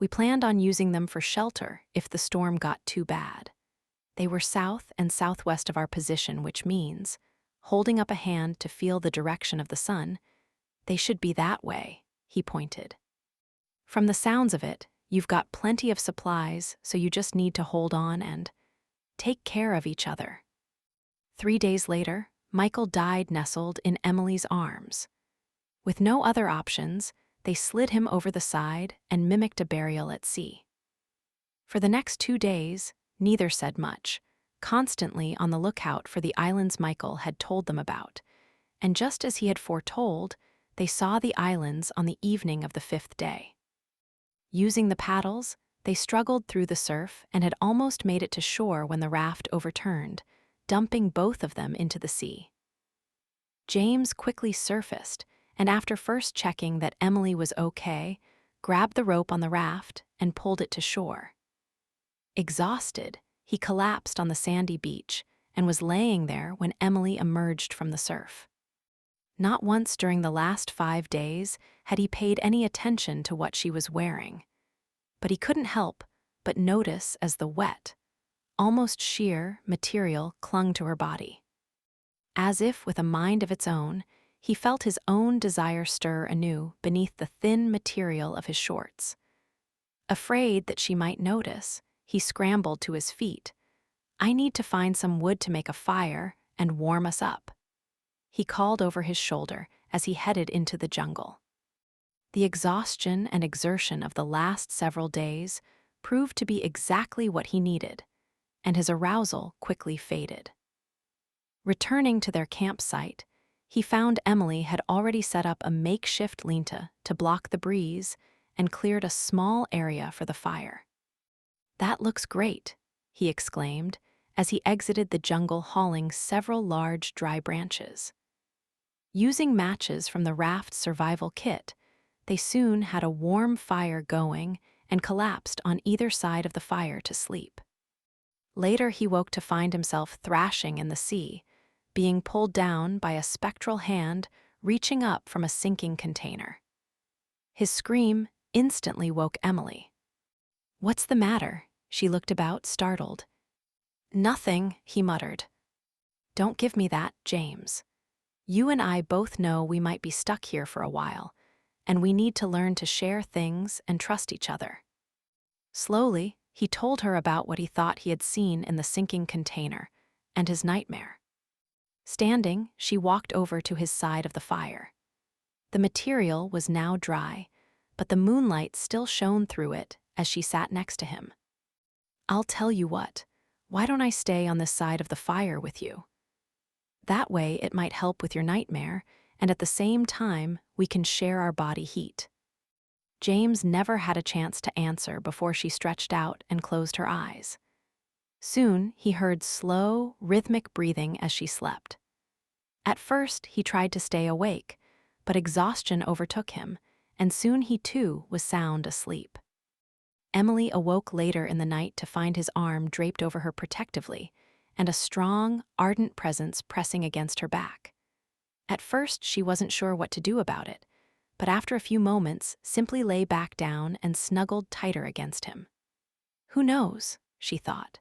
We planned on using them for shelter if the storm got too bad. They were south and southwest of our position, which means, holding up a hand to feel the direction of the sun, they should be that way," he pointed. "From the sounds of it, you've got plenty of supplies, so you just need to hold on and take care of each other." 3 days later, Michael died nestled in Emily's arms. With no other options, they slid him over the side and mimicked a burial at sea. For the next 2 days, neither said much, constantly on the lookout for the islands Michael had told them about, and just as he had foretold, they saw the islands on the evening of the 5th day. Using the paddles, they struggled through the surf and had almost made it to shore when the raft overturned, dumping both of them into the sea. James quickly surfaced, and after first checking that Emily was okay, grabbed the rope on the raft and pulled it to shore. Exhausted, he collapsed on the sandy beach and was laying there when Emily emerged from the surf. Not once during the last 5 days had he paid any attention to what she was wearing. But he couldn't help but notice as the wet, almost sheer material clung to her body. As if with a mind of its own, he felt his own desire stir anew beneath the thin material of his shorts. Afraid that she might notice, he scrambled to his feet. "I need to find some wood to make a fire and warm us up," he called over his shoulder as he headed into the jungle. The exhaustion and exertion of the last several days proved to be exactly what he needed, and his arousal quickly faded. Returning to their campsite, he found Emily had already set up a makeshift linta to block the breeze and cleared a small area for the fire. "That looks great," he exclaimed as he exited the jungle hauling several large dry branches. Using matches from the raft's survival kit, they soon had a warm fire going and collapsed on either side of the fire to sleep. Later he woke to find himself thrashing in the sea, being pulled down by a spectral hand reaching up from a sinking container. His scream instantly woke Emily. "What's the matter?" She looked about, startled. "Nothing," he muttered. "Don't give me that, James. You and I both know we might be stuck here for a while, and we need to learn to share things and trust each other." Slowly, he told her about what he thought he had seen in the sinking container and his nightmare. Standing, she walked over to his side of the fire. The material was now dry, but the moonlight still shone through it as she sat next to him. "I'll tell you what, why don't I stay on this side of the fire with you? That way it might help with your nightmare, and at the same time we can share our body heat." James never had a chance to answer before she stretched out and closed her eyes. Soon, he heard slow, rhythmic breathing as she slept. At first, he tried to stay awake, but exhaustion overtook him, and soon he too was sound asleep. Emily awoke later in the night to find his arm draped over her protectively, and a strong, ardent presence pressing against her back. At first, she wasn't sure what to do about it, but after a few moments, simply lay back down and snuggled tighter against him. Who knows, she thought.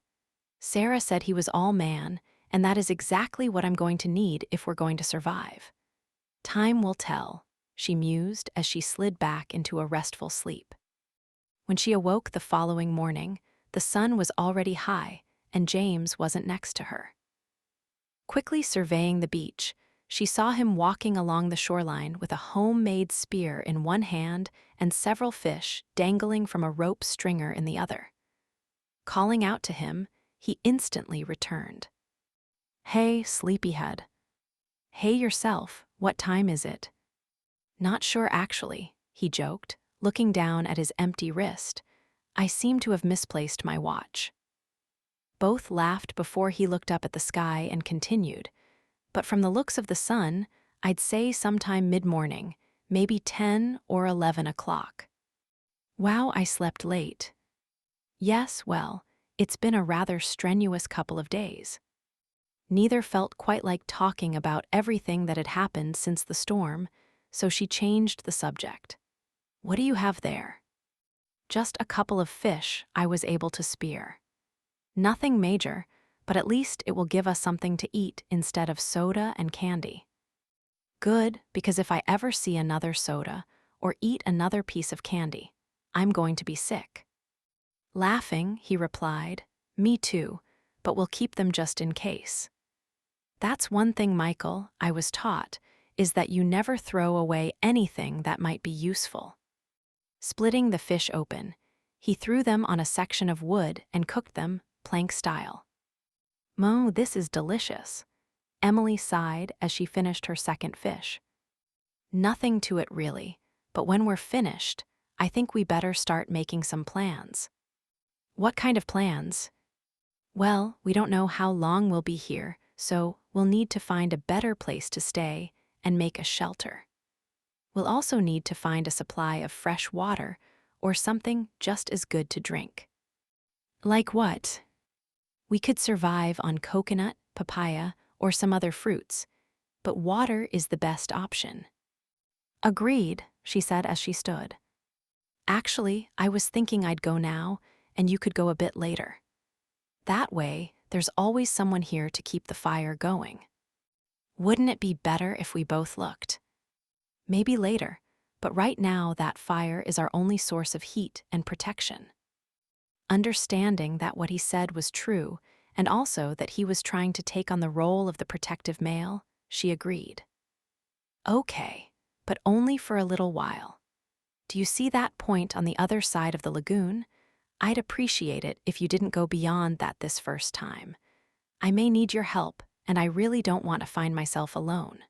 Sarah said he was all man, and that is exactly what I'm going to need if we're going to survive. Time will tell, she mused as she slid back into a restful sleep. When she awoke the following morning, the sun was already high, and James wasn't next to her. Quickly surveying the beach, she saw him walking along the shoreline with a homemade spear in one hand and several fish dangling from a rope stringer in the other. Calling out to him, he instantly returned. "Hey, sleepyhead." "Hey yourself, what time is it?" "Not sure actually," he joked, looking down at his empty wrist. "I seem to have misplaced my watch." Both laughed before he looked up at the sky and continued, "But from the looks of the sun, I'd say sometime mid-morning, maybe 10 or 11 o'clock. Wow, I slept late." "Yes, well, it's been a rather strenuous couple of days." Neither felt quite like talking about everything that had happened since the storm, so she changed the subject. "What do you have there?" "Just a couple of fish I was able to spear. Nothing major, but at least it will give us something to eat instead of soda and candy." "Good, because if I ever see another soda or eat another piece of candy, I'm going to be sick." Laughing, he replied, "Me too, but we'll keep them just in case. That's one thing, Michael, I was taught, is that you never throw away anything that might be useful." Splitting the fish open, he threw them on a section of wood and cooked them, plank style. "Mo, this is delicious," Emily sighed as she finished her second fish. "Nothing to it really, but when we're finished, I think we better start making some plans." "What kind of plans?" "Well, we don't know how long we'll be here, so we'll need to find a better place to stay and make a shelter. We'll also need to find a supply of fresh water or something just as good to drink." "Like what?" "We could survive on coconut, papaya, or some other fruits, but water is the best option." "Agreed," she said as she stood. "Actually, I was thinking I'd go now, and you could go a bit later. That way, there's always someone here to keep the fire going. Wouldn't it be better if we both looked?" "Maybe later, but right now that fire is our only source of heat and protection." Understanding that what he said was true, and also that he was trying to take on the role of the protective male, she agreed. "Okay, but only for a little while. Do you see that point on the other side of the lagoon? I'd appreciate it if you didn't go beyond that this first time. I may need your help, and I really don't want to find myself alone."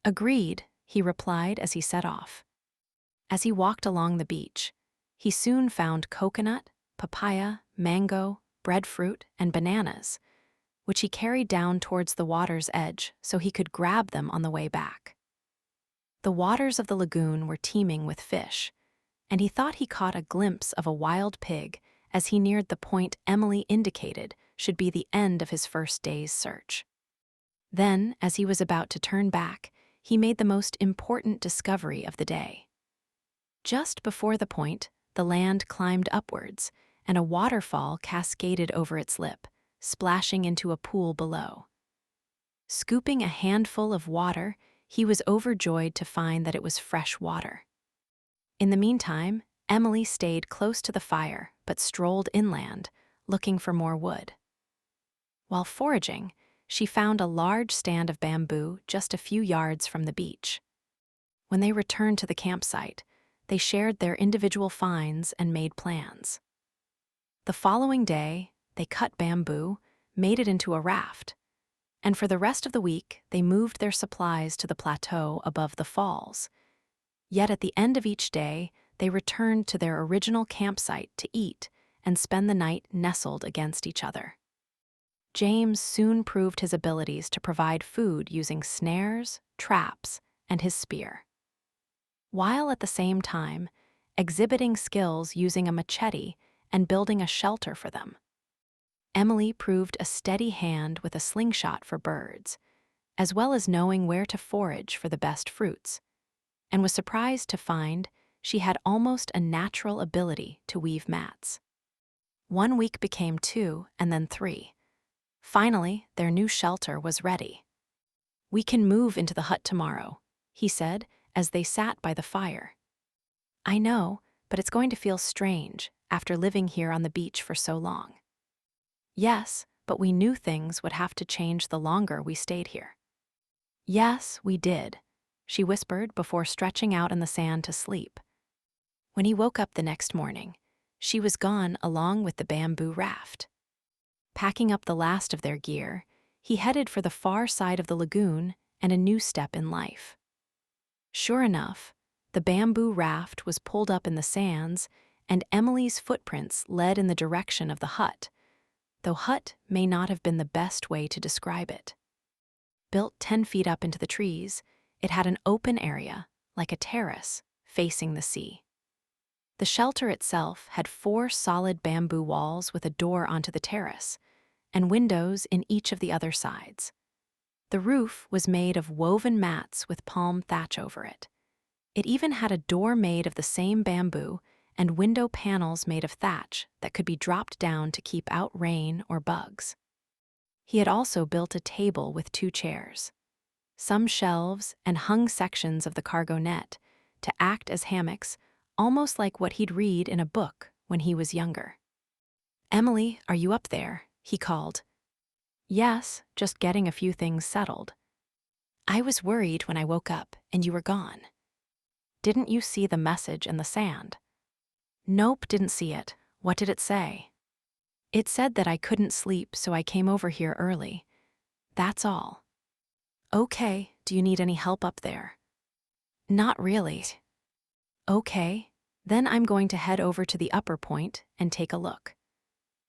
"Agreed," he replied as he set off. As he walked along the beach, he soon found coconut, papaya, mango, breadfruit, and bananas, which he carried down towards the water's edge so he could grab them on the way back. The waters of the lagoon were teeming with fish, and he thought he caught a glimpse of a wild pig as he neared the point Emily indicated should be the end of his first day's search. Then, as he was about to turn back, he made the most important discovery of the day. Just before the point, the land climbed upwards, and a waterfall cascaded over its lip, splashing into a pool below. Scooping a handful of water, he was overjoyed to find that it was fresh water. In the meantime, Emily stayed close to the fire but strolled inland, looking for more wood. While foraging, she found a large stand of bamboo just a few yards from the beach. When they returned to the campsite, they shared their individual finds and made plans. The following day, they cut bamboo, made it into a raft, and for the rest of the week, they moved their supplies to the plateau above the falls. Yet at the end of each day, they returned to their original campsite to eat and spend the night nestled against each other. James soon proved his abilities to provide food using snares, traps, and his spear, while at the same time exhibiting skills using a machete and building a shelter for them. Emily proved a steady hand with a slingshot for birds, as well as knowing where to forage for the best fruits, and was surprised to find she had almost a natural ability to weave mats. 1 week became 2 and then 3. Finally, their new shelter was ready. "We can move into the hut tomorrow," he said as they sat by the fire. "I know, but it's going to feel strange after living here on the beach for so long." "Yes, but we knew things would have to change the longer we stayed here." "Yes, we did," she whispered before stretching out in the sand to sleep. When he woke up the next morning, she was gone along with the bamboo raft. Packing up the last of their gear, he headed for the far side of the lagoon and a new step in life. Sure enough, the bamboo raft was pulled up in the sands, and Emily's footprints led in the direction of the hut, though hut may not have been the best way to describe it. Built 10 feet up into the trees, it had an open area, like a terrace, facing the sea. The shelter itself had 4 solid bamboo walls with a door onto the terrace, and windows in each of the other sides. The roof was made of woven mats with palm thatch over it. It even had a door made of the same bamboo and window panels made of thatch that could be dropped down to keep out rain or bugs. He had also built a table with 2 chairs, some shelves, and hung sections of the cargo net to act as hammocks, almost like what he'd read in a book when he was younger. "Emily, are you up there?" he called. "Yes, just getting a few things settled. I was worried when I woke up and you were gone." "Didn't you see the message in the sand?" "Nope, didn't see it. What did it say?" "It said that I couldn't sleep, so I came over here early. That's all." "Okay, do you need any help up there?" "Not really." "Okay, then I'm going to head over to the upper point and take a look.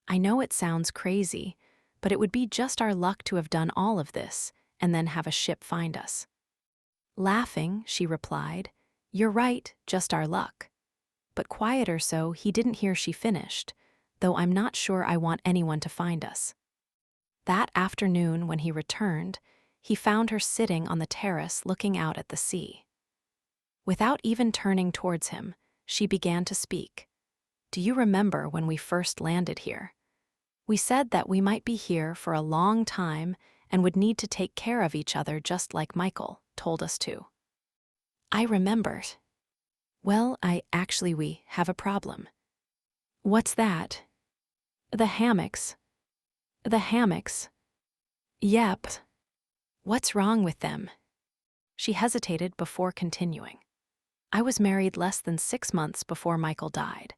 I know it sounds crazy, but it would be just our luck to have done all of this and then have a ship find us." Laughing, she replied, "You're right, just our luck." But quieter so he didn't hear she finished, though I'm not sure I want anyone to find us. That afternoon when he returned, he found her sitting on the terrace looking out at the sea. Without even turning towards him, she began to speak. "Do you remember when we first landed here? We said that we might be here for a long time and would need to take care of each other just like Michael told us to." "I remembered." "Well, we have a problem." "What's that?" "The hammocks." "The hammocks?" "Yep." "What's wrong with them?" She hesitated before continuing. "I was married less than 6 months before Michael died,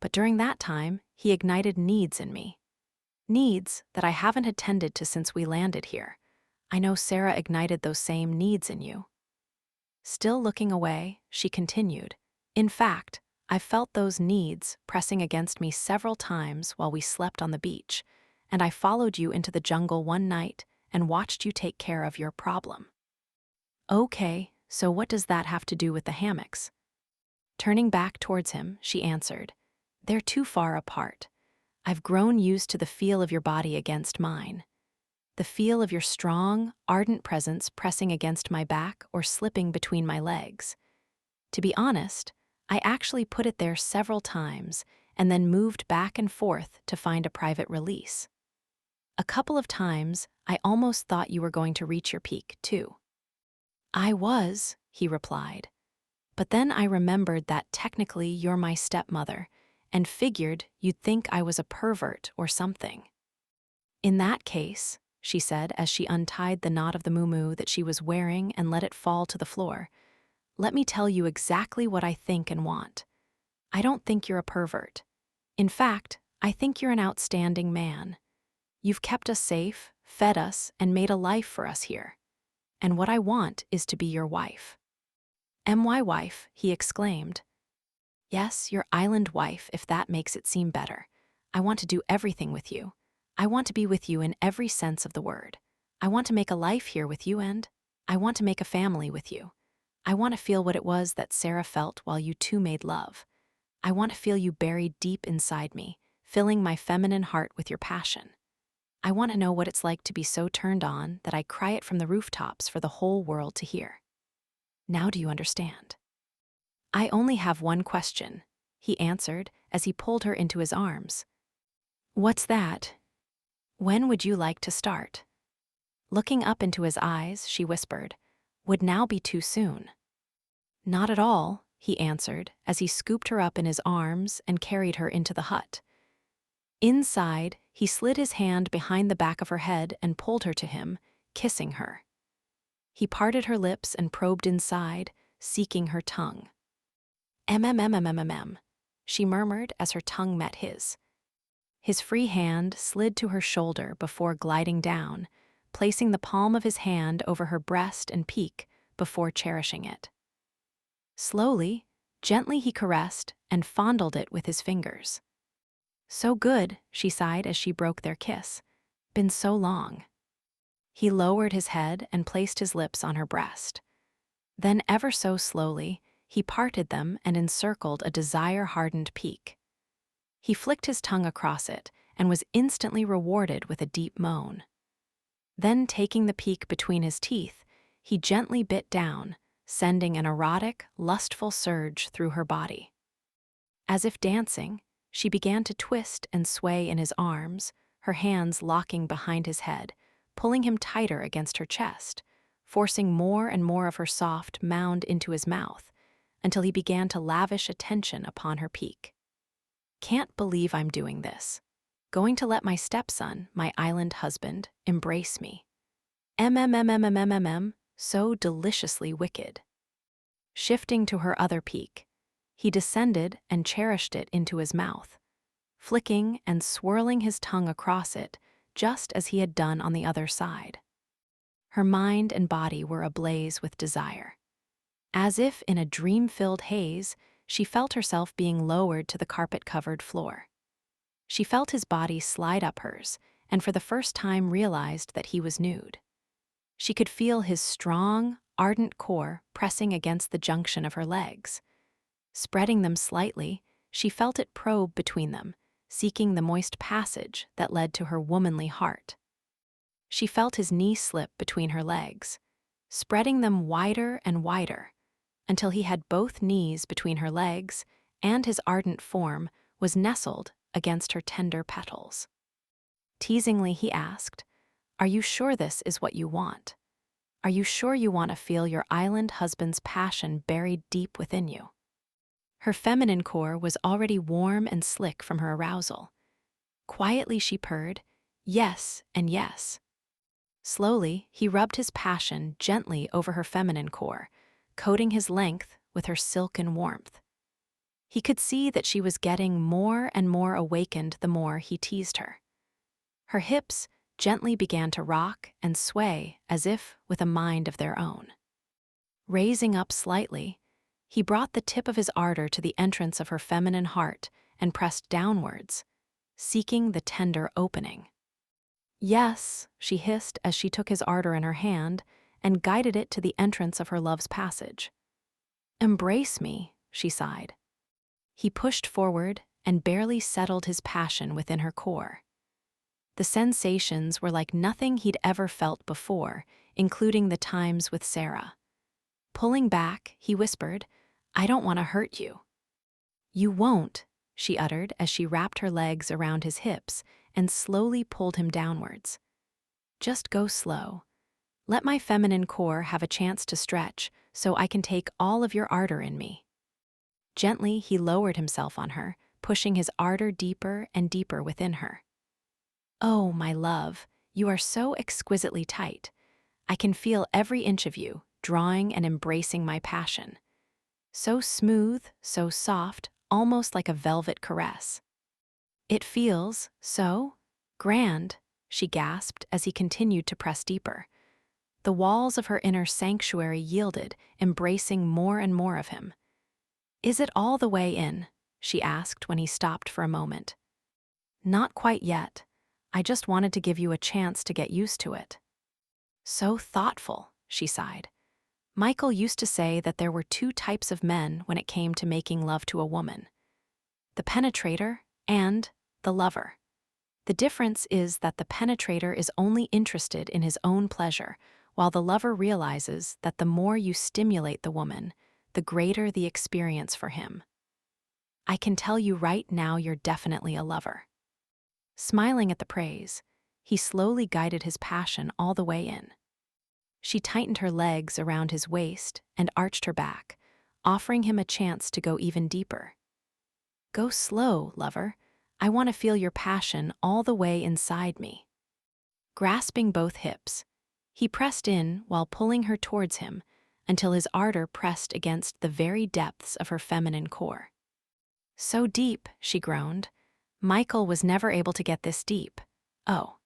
but during that time, he ignited needs in me. Needs that I haven't attended to since we landed here. I know Sarah ignited those same needs in you." Still looking away, she continued, "In fact, I felt those needs pressing against me several times while we slept on the beach, and I followed you into the jungle one night and watched you take care of your problem." "Okay, so what does that have to do with the hammocks?" Turning back towards him, she answered, "They're too far apart. I've grown used to the feel of your body against mine. The feel of your strong, ardent presence pressing against my back or slipping between my legs. To be honest, I actually put it there several times and then moved back and forth to find a private release. A couple of times, I almost thought you were going to reach your peak, too." "I was," he replied. "But then I remembered that technically you're my stepmother and figured you'd think I was a pervert or something." "In that case," she said as she untied the knot of the muumuu that she was wearing and let it fall to the floor, "let me tell you exactly what I think and want. I don't think you're a pervert. In fact, I think you're an outstanding man. You've kept us safe, fed us, and made a life for us here. And what I want is to be your wife." "My wife," he exclaimed. Yes, your island wife, if that makes it seem better. I want to do everything with you. I want to be with you in every sense of the word. I want to make a life here with you, and I want to make a family with you. I want to feel what it was that Sarah felt while you two made love. I want to feel you buried deep inside me, filling my feminine heart with your passion. I want to know what it's like to be so turned on that I cry it from the rooftops for the whole world to hear. Now do you understand? I only have one question, he answered as he pulled her into his arms. What's that? When would you like to start? Looking up into his eyes, she whispered, would now be too soon. Not at all, he answered as he scooped her up in his arms and carried her into the hut. Inside, he slid his hand behind the back of her head and pulled her to him, kissing her. He parted her lips and probed inside, seeking her tongue. Mm, she murmured as her tongue met his. His free hand slid to her shoulder before gliding down, placing the palm of his hand over her breast and peak before cherishing it. Slowly, gently he caressed and fondled it with his fingers. So good, she sighed as she broke their kiss. Been so long. He lowered his head and placed his lips on her breast. Then ever so slowly, he parted them and encircled a desire-hardened peak. He flicked his tongue across it and was instantly rewarded with a deep moan. Then taking the peak between his teeth, he gently bit down, sending an erotic, lustful surge through her body. As if dancing, she began to twist and sway in his arms, her hands locking behind his head, pulling him tighter against her chest, forcing more and more of her soft mound into his mouth, until he began to lavish attention upon her peak. Can't believe I'm doing this. Going to let my stepson, my island husband, embrace me. So deliciously wicked. Shifting to her other peak, he descended and cherished it into his mouth, flicking and swirling his tongue across it, just as he had done on the other side. Her mind and body were ablaze with desire. As if in a dream-filled haze, she felt herself being lowered to the carpet-covered floor. She felt his body slide up hers, and for the first time realized that he was nude. She could feel his strong, ardent core pressing against the junction of her legs. Spreading them slightly, she felt it probe between them, seeking the moist passage that led to her womanly heart. She felt his knee slip between her legs, spreading them wider and wider, until he had both knees between her legs and his ardent form was nestled against her tender petals. Teasingly, he asked, "Are you sure this is what you want? Are you sure you want to feel your island husband's passion buried deep within you?" Her feminine core was already warm and slick from her arousal. Quietly she purred, "Yes and yes." Slowly, he rubbed his passion gently over her feminine core, coating his length with her silken warmth. He could see that she was getting more and more awakened the more he teased her. Her hips gently began to rock and sway as if with a mind of their own. Raising up slightly, he brought the tip of his ardor to the entrance of her feminine heart and pressed downwards, seeking the tender opening. "Yes," she hissed as she took his ardor in her hand and guided it to the entrance of her love's passage. "Embrace me," she sighed. He pushed forward and barely settled his passion within her core. The sensations were like nothing he'd ever felt before, including the times with Sarah. Pulling back, he whispered, "I don't want to hurt you." "You won't," she uttered as she wrapped her legs around his hips and slowly pulled him downwards. "Just go slow. Let my feminine core have a chance to stretch so I can take all of your ardor in me." Gently, he lowered himself on her, pushing his ardor deeper and deeper within her. "Oh, my love, you are so exquisitely tight. I can feel every inch of you, drawing and embracing my passion. So smooth, so soft, almost like a velvet caress. It feels so grand," she gasped as he continued to press deeper. The walls of her inner sanctuary yielded, embracing more and more of him. Is it all the way in? She asked when he stopped for a moment. Not quite yet. I just wanted to give you a chance to get used to it. So thoughtful, she sighed. Michael used to say that there were two types of men when it came to making love to a woman: the penetrator and the lover. The difference is that the penetrator is only interested in his own pleasure, while the lover realizes that the more you stimulate the woman, the greater the experience for him. I can tell you right now you're definitely a lover. Smiling at the praise, he slowly guided his passion all the way in. She tightened her legs around his waist and arched her back, offering him a chance to go even deeper. Go slow, lover. I want to feel your passion all the way inside me. Grasping both hips, he pressed in while pulling her towards him until his ardor pressed against the very depths of her feminine core. So deep, she groaned. Michael was never able to get this deep. Oh.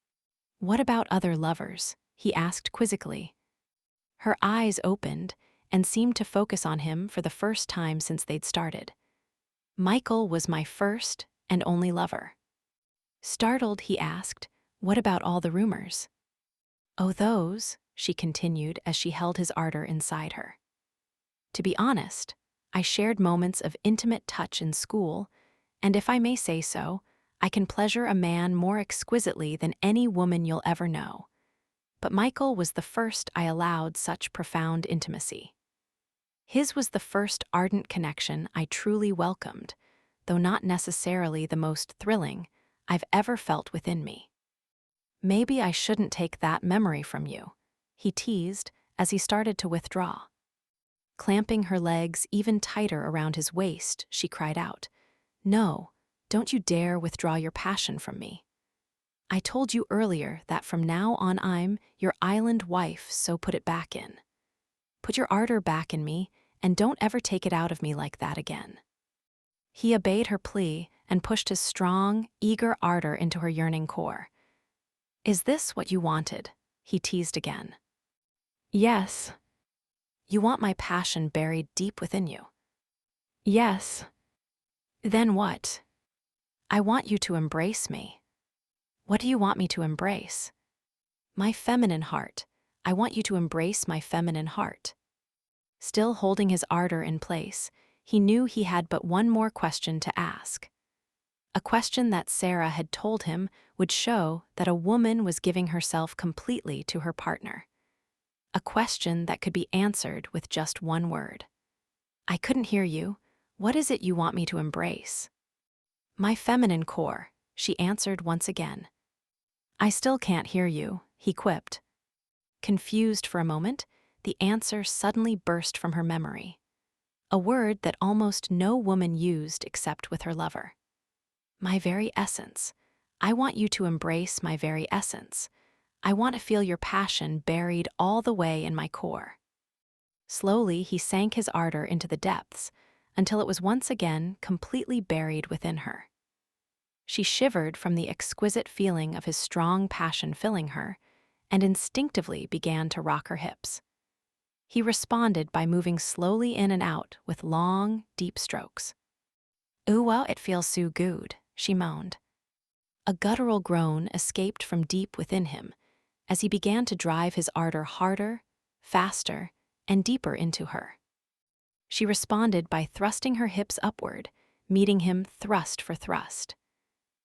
What about other lovers? He asked quizzically. Her eyes opened and seemed to focus on him for the first time since they'd started. Michael was my first and only lover. Startled, he asked, what about all the rumors? Oh, those, she continued as she held his ardor inside her. To be honest, I shared moments of intimate touch in school, and if I may say so, I can pleasure a man more exquisitely than any woman you'll ever know. But Michael was the first I allowed such profound intimacy. His was the first ardent connection I truly welcomed, though not necessarily the most thrilling I've ever felt within me. Maybe I shouldn't take that memory from you, he teased as he started to withdraw. Clamping her legs even tighter around his waist, she cried out, No, don't you dare withdraw your passion from me. I told you earlier that from now on I'm your island wife, so put it back in. Put your ardor back in me, and don't ever take it out of me like that again. He obeyed her plea and pushed his strong, eager ardor into her yearning core. Is this what you wanted? He teased again. Yes. You want my passion buried deep within you? Yes. Then what? I want you to embrace me. What do you want me to embrace? My feminine heart. I want you to embrace my feminine heart. Still holding his ardor in place, he knew he had but one more question to ask. A question that Sarah had told him would show that a woman was giving herself completely to her partner. A question that could be answered with just one word. I couldn't hear you. What is it you want me to embrace? My feminine core, she answered once again. I still can't hear you, he quipped. Confused for a moment, the answer suddenly burst from her memory. A word that almost no woman used except with her lover. My very essence. I want you to embrace my very essence. I want to feel your passion buried all the way in my core. Slowly, he sank his ardor into the depths until it was once again completely buried within her. She shivered from the exquisite feeling of his strong passion filling her and instinctively began to rock her hips. He responded by moving slowly in and out with long, deep strokes. Ooh, wow, it feels so good, she moaned. A guttural groan escaped from deep within him as he began to drive his ardor harder, faster, and deeper into her. She responded by thrusting her hips upward, meeting him thrust for thrust.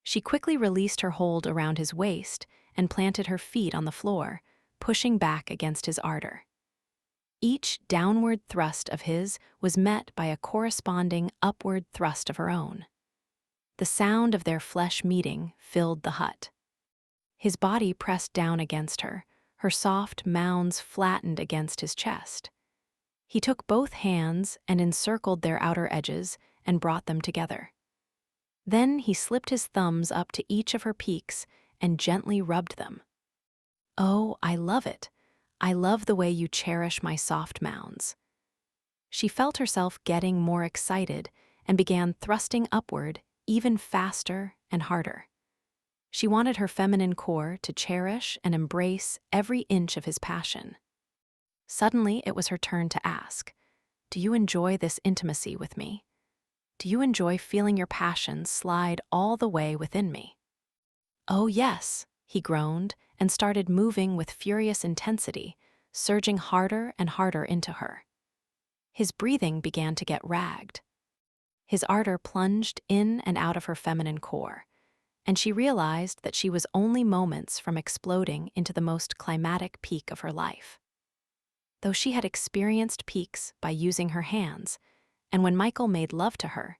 She quickly released her hold around his waist and planted her feet on the floor, pushing back against his ardor. Each downward thrust of his was met by a corresponding upward thrust of her own. The sound of their flesh meeting filled the hut. His body pressed down against her, her soft mounds flattened against his chest. He took both hands and encircled their outer edges and brought them together. Then he slipped his thumbs up to each of her peaks and gently rubbed them. Oh, I love it. I love the way you cherish my soft mounds. She felt herself getting more excited and began thrusting upward even faster and harder. She wanted her feminine core to cherish and embrace every inch of his passion. Suddenly, it was her turn to ask, "Do you enjoy this intimacy with me?" Do you enjoy feeling your passions slide all the way within me?" "Oh, yes," he groaned and started moving with furious intensity, surging harder and harder into her. His breathing began to get ragged. His ardor plunged in and out of her feminine core, and she realized that she was only moments from exploding into the most climatic peak of her life. Though she had experienced peaks by using her hands, and when Michael made love to her,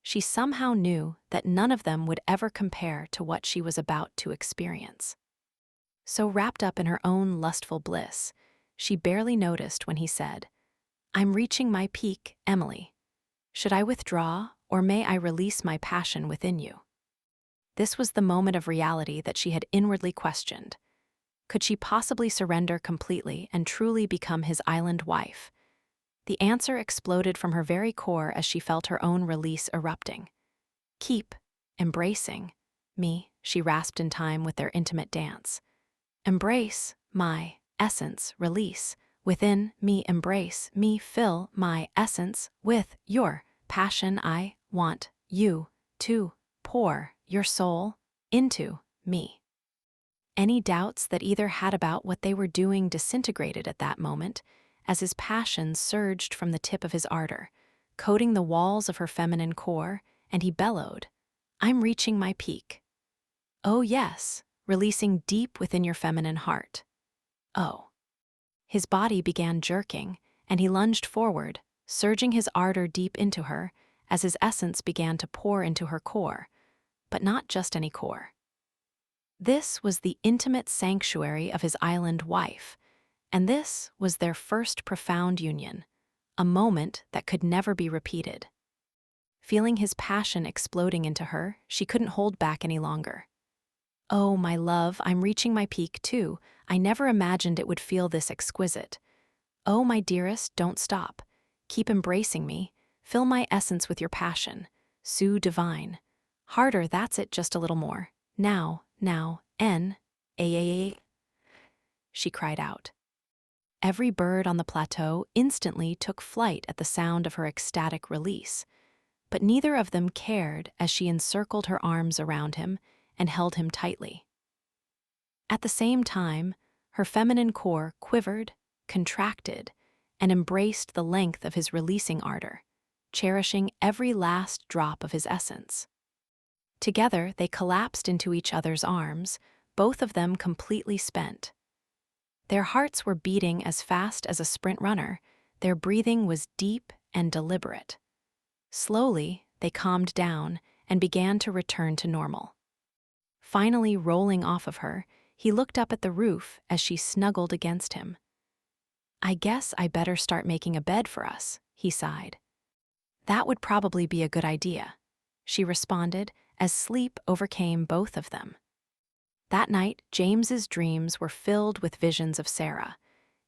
she somehow knew that none of them would ever compare to what she was about to experience. So wrapped up in her own lustful bliss, she barely noticed when he said, "I'm reaching my peak, Emily. Should I withdraw, or may I release my passion within you?" This was the moment of reality that she had inwardly questioned. Could she possibly surrender completely and truly become his island wife? The answer exploded from her very core as she felt her own release erupting. "Keep embracing me," she rasped in time with their intimate dance. "Embrace my essence, release within me, embrace me, fill my essence with your passion. I want you to pour your soul into me." Any doubts that either had about what they were doing disintegrated at that moment as his passion surged from the tip of his ardor, coating the walls of her feminine core, and he bellowed, "I'm reaching my peak." "Oh, yes," releasing deep within your feminine heart. "Oh." His body began jerking, and he lunged forward, surging his ardor deep into her as his essence began to pour into her core, but not just any core. This was the intimate sanctuary of his island wife, and this was their first profound union, a moment that could never be repeated. Feeling his passion exploding into her, she couldn't hold back any longer. "Oh, my love, I'm reaching my peak too. I never imagined it would feel this exquisite. Oh, my dearest, don't stop. Keep embracing me. Fill my essence with your passion. Sue divine. Harder, that's it, just a little more. Now, a," she cried out. Every bird on the plateau instantly took flight at the sound of her ecstatic release, but neither of them cared as she encircled her arms around him and held him tightly. At the same time, her feminine core quivered, contracted, and embraced the length of his releasing ardor, cherishing every last drop of his essence. Together, they collapsed into each other's arms, both of them completely spent. Their hearts were beating as fast as a sprint runner, their breathing was deep and deliberate. Slowly, they calmed down and began to return to normal. Finally rolling off of her, he looked up at the roof as she snuggled against him. "I guess I better start making a bed for us," he sighed. "That would probably be a good idea," she responded as sleep overcame both of them. That night, James's dreams were filled with visions of Sarah,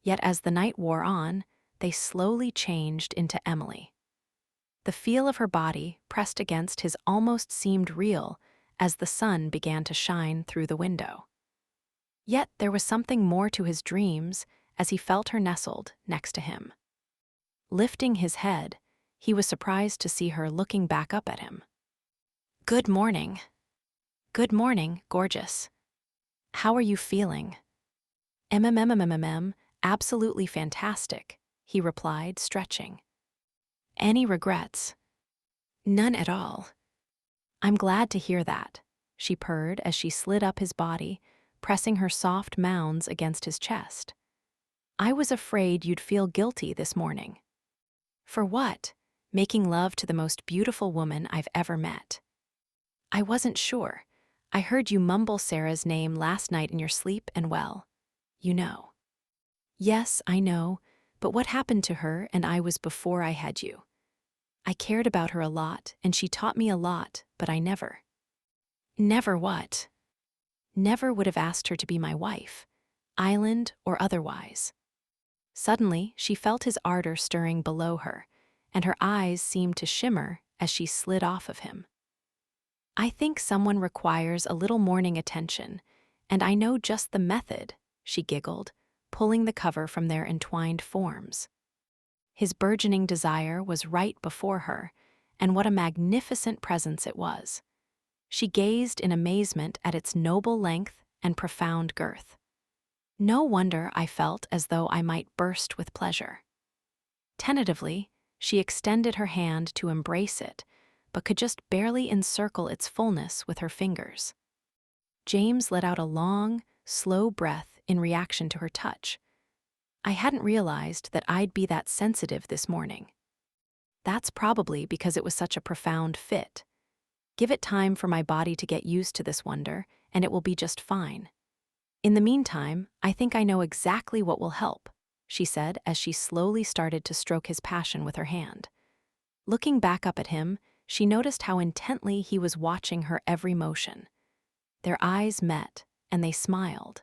yet as the night wore on, they slowly changed into Emily. The feel of her body pressed against his almost seemed real as the sun began to shine through the window. Yet there was something more to his dreams as he felt her nestled next to him. Lifting his head, he was surprised to see her looking back up at him. "Good morning." "Good morning, gorgeous. How are you feeling?" Absolutely fantastic," he replied, stretching. "Any regrets?" "None at all." "I'm glad to hear that," she purred as she slid up his body, pressing her soft mounds against his chest. "I was afraid you'd feel guilty this morning." "For what?" "Making love to the most beautiful woman I've ever met." "I wasn't sure. I heard you mumble Sarah's name last night in your sleep and well, you know." "Yes, I know, but what happened to her and I was before I had you. I cared about her a lot and she taught me a lot, but I never." "Never what?" "Never would have asked her to be my wife, island or otherwise." Suddenly, she felt his ardor stirring below her, and her eyes seemed to shimmer as she slid off of him. "I think someone requires a little morning attention, and I know just the method," she giggled, pulling the cover from their entwined forms. His burgeoning desire was right before her, and what a magnificent presence it was. She gazed in amazement at its noble length and profound girth. No wonder I felt as though I might burst with pleasure. Tentatively, she extended her hand to embrace it, but could just barely encircle its fullness with her fingers. James let out a long, slow breath in reaction to her touch. I hadn't realized that I'd be that sensitive this morning. That's probably because it was such a profound fit. Give it time for my body to get used to this wonder, and it will be just fine. In the meantime, I think I know exactly what will help, she said as she slowly started to stroke his passion with her hand. Looking back up at him, she noticed how intently he was watching her every motion. Their eyes met, and they smiled.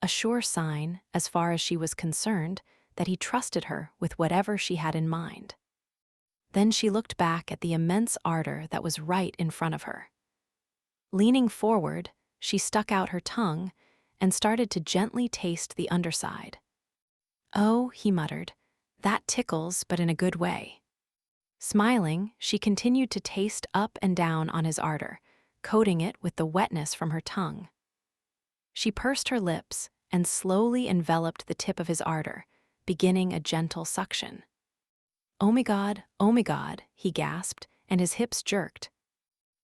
A sure sign, as far as she was concerned, that he trusted her with whatever she had in mind. Then she looked back at the immense ardor that was right in front of her. Leaning forward, she stuck out her tongue and started to gently taste the underside. "Oh," he muttered, "that tickles, but in a good way." Smiling, she continued to taste up and down on his ardor, coating it with the wetness from her tongue. She pursed her lips and slowly enveloped the tip of his ardor, beginning a gentle suction. Oh my God," he gasped, and his hips jerked.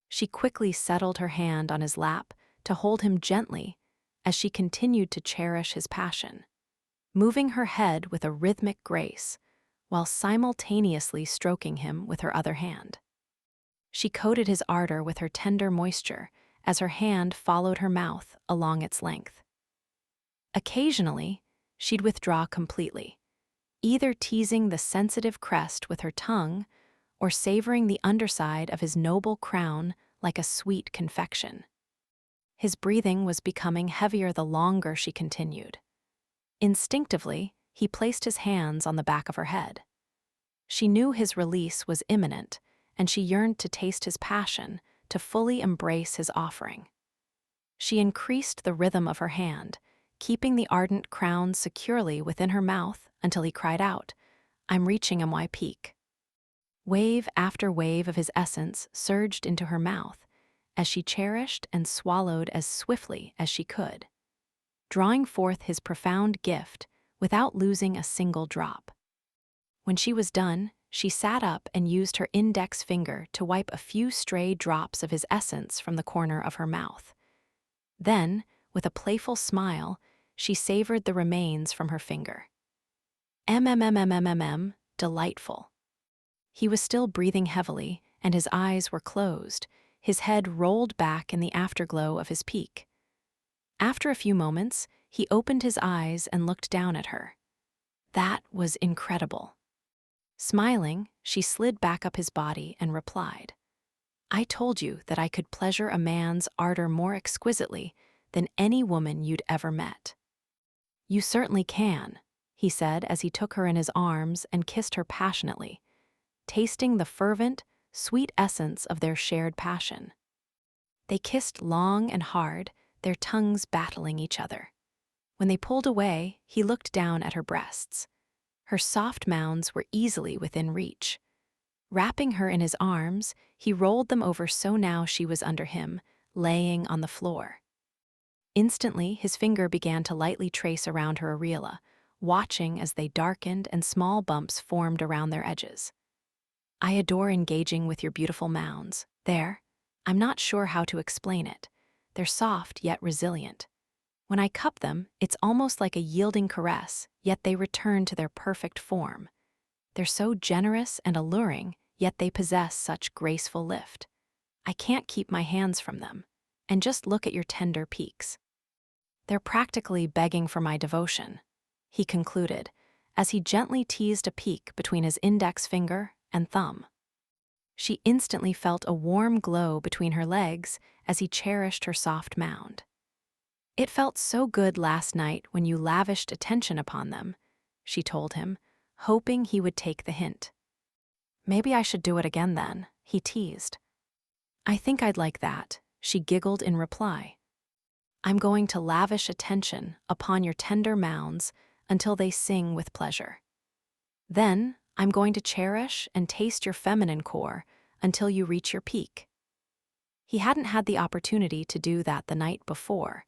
She quickly settled her hand on his lap to hold him gently as she continued to cherish his passion, moving her head with a rhythmic grace while simultaneously stroking him with her other hand. She coated his ardor with her tender moisture as her hand followed her mouth along its length. Occasionally, she'd withdraw completely, either teasing the sensitive crest with her tongue or savoring the underside of his noble crown like a sweet confection. His breathing was becoming heavier the longer she continued. Instinctively, he placed his hands on the back of her head. She knew his release was imminent, and she yearned to taste his passion, to fully embrace his offering. She increased the rhythm of her hand, keeping the ardent crown securely within her mouth until he cried out, "I'm reaching my peak." Wave after wave of his essence surged into her mouth as she cherished and swallowed as swiftly as she could, drawing forth his profound gift without losing a single drop. When she was done, she sat up and used her index finger to wipe a few stray drops of his essence from the corner of her mouth. Then, with a playful smile, she savored the remains from her finger. Delightful. He was still breathing heavily, and his eyes were closed, his head rolled back in the afterglow of his peak. After a few moments, he opened his eyes and looked down at her. That was incredible. Smiling, she slid back up his body and replied, "I told you that I could pleasure a man's ardor more exquisitely than any woman you'd ever met." "You certainly can," he said as he took her in his arms and kissed her passionately, tasting the fervent, sweet essence of their shared passion. They kissed long and hard, their tongues battling each other. When they pulled away, he looked down at her breasts. Her soft mounds were easily within reach. Wrapping her in his arms, he rolled them over so now she was under him, laying on the floor. Instantly, his finger began to lightly trace around her areola, watching as they darkened and small bumps formed around their edges. "I adore engaging with your beautiful mounds. I'm not sure how to explain it. They're soft yet resilient. When I cup them, it's almost like a yielding caress, yet they return to their perfect form. They're so generous and alluring, yet they possess such graceful lift. I can't keep my hands from them. And just look at your tender peaks. They're practically begging for my devotion," he concluded, as he gently teased a peak between his index finger and thumb. She instantly felt a warm glow between her legs as he cherished her soft mound. "It felt so good last night when you lavished attention upon them," she told him, hoping he would take the hint. "Maybe I should do it again then," he teased. "I think I'd like that," she giggled in reply. "I'm going to lavish attention upon your tender mounds until they sing with pleasure. Then I'm going to cherish and taste your feminine core until you reach your peak. He hadn't had the opportunity to do that the night before,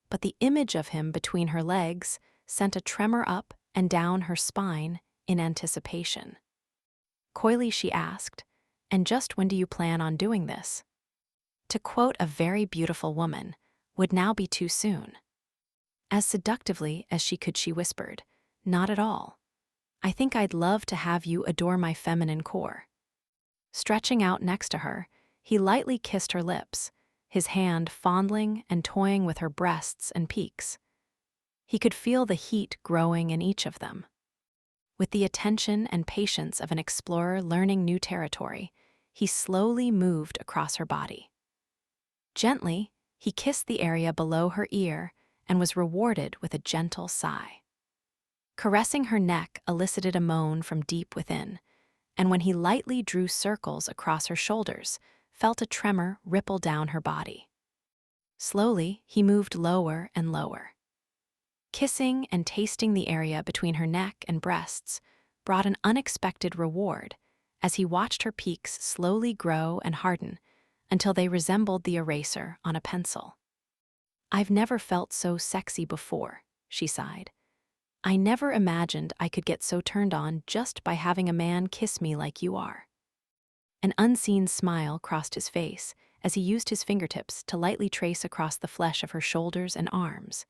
but the image of him between her legs sent a tremor up and down her spine in anticipation. Coyly she asked, "And just when do you plan on doing this?" To quote a very beautiful woman, would now be too soon. As seductively as she could, she whispered, "Not at all. I think I'd love to have you adore my feminine core." Stretching out next to her, he lightly kissed her lips, his hand fondling and toying with her breasts and peaks. He could feel the heat growing in each of them. With the attention and patience of an explorer learning new territory, he slowly moved across her body. Gently, he kissed the area below her ear and was rewarded with a gentle sigh. Caressing her neck elicited a moan from deep within, and when he lightly drew circles across her shoulders, felt a tremor ripple down her body. Slowly, he moved lower and lower. Kissing and tasting the area between her neck and breasts brought an unexpected reward as he watched her peaks slowly grow and harden until they resembled the eraser on a pencil. "I've never felt so sexy before," she sighed. "I never imagined I could get so turned on just by having a man kiss me like you are." An unseen smile crossed his face as he used his fingertips to lightly trace across the flesh of her shoulders and arms.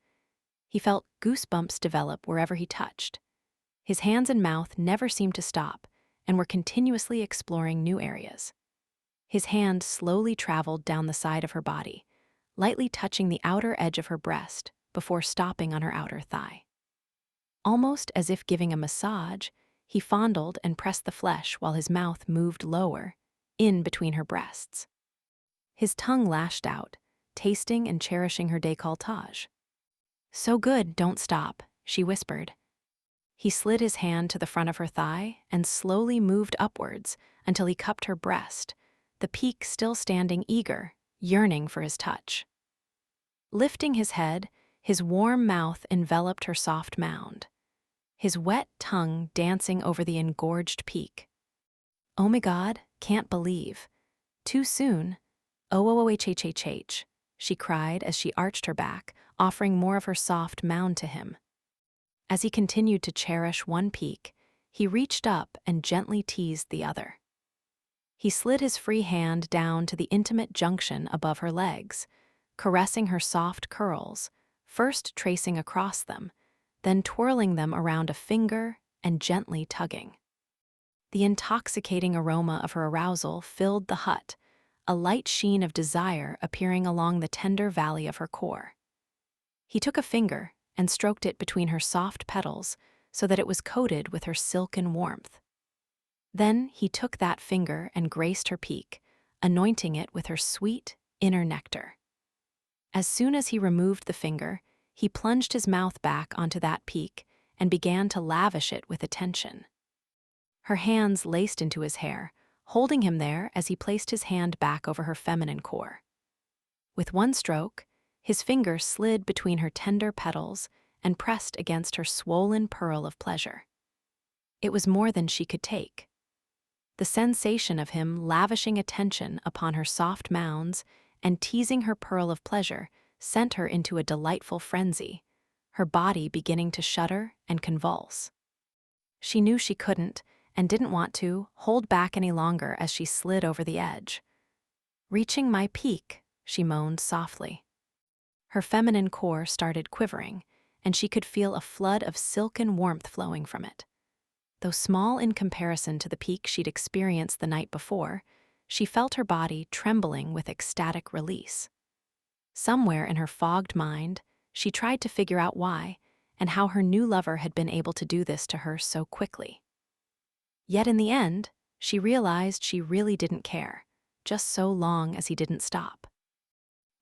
He felt goosebumps develop wherever he touched. His hands and mouth never seemed to stop and were continuously exploring new areas. His hand slowly traveled down the side of her body, lightly touching the outer edge of her breast before stopping on her outer thigh. Almost as if giving a massage, he fondled and pressed the flesh while his mouth moved lower, in between her breasts. His tongue lashed out, tasting and cherishing her décolletage. "So good, don't stop," she whispered. He slid his hand to the front of her thigh and slowly moved upwards until he cupped her breast, the peak still standing eager, yearning for his touch. Lifting his head, his warm mouth enveloped her soft mound, his wet tongue dancing over the engorged peak. "Oh my God, can't believe. Too soon. Oh, she cried as she arched her back, offering more of her soft mound to him. As he continued to cherish one peak, he reached up and gently teased the other. He slid his free hand down to the intimate junction above her legs, caressing her soft curls, first tracing across them, then twirling them around a finger and gently tugging. The intoxicating aroma of her arousal filled the hut, a light sheen of desire appearing along the tender valley of her core. He took a finger and stroked it between her soft petals so that it was coated with her silken warmth. Then he took that finger and graced her peak, anointing it with her sweet, inner nectar. As soon as he removed the finger, he plunged his mouth back onto that peak and began to lavish it with attention. Her hands laced into his hair, holding him there as he placed his hand back over her feminine core. With one stroke, his finger slid between her tender petals and pressed against her swollen pearl of pleasure. It was more than she could take. The sensation of him lavishing attention upon her soft mounds and teasing her pearl of pleasure sent her into a delightful frenzy, her body beginning to shudder and convulse. She knew she couldn't, and didn't want to, hold back any longer as she slid over the edge. "Reaching my peak," she moaned softly. Her feminine core started quivering, and she could feel a flood of silken warmth flowing from it. Though small in comparison to the peak she'd experienced the night before, she felt her body trembling with ecstatic release. Somewhere in her fogged mind, she tried to figure out why and how her new lover had been able to do this to her so quickly. Yet in the end, she realized she really didn't care, just so long as he didn't stop.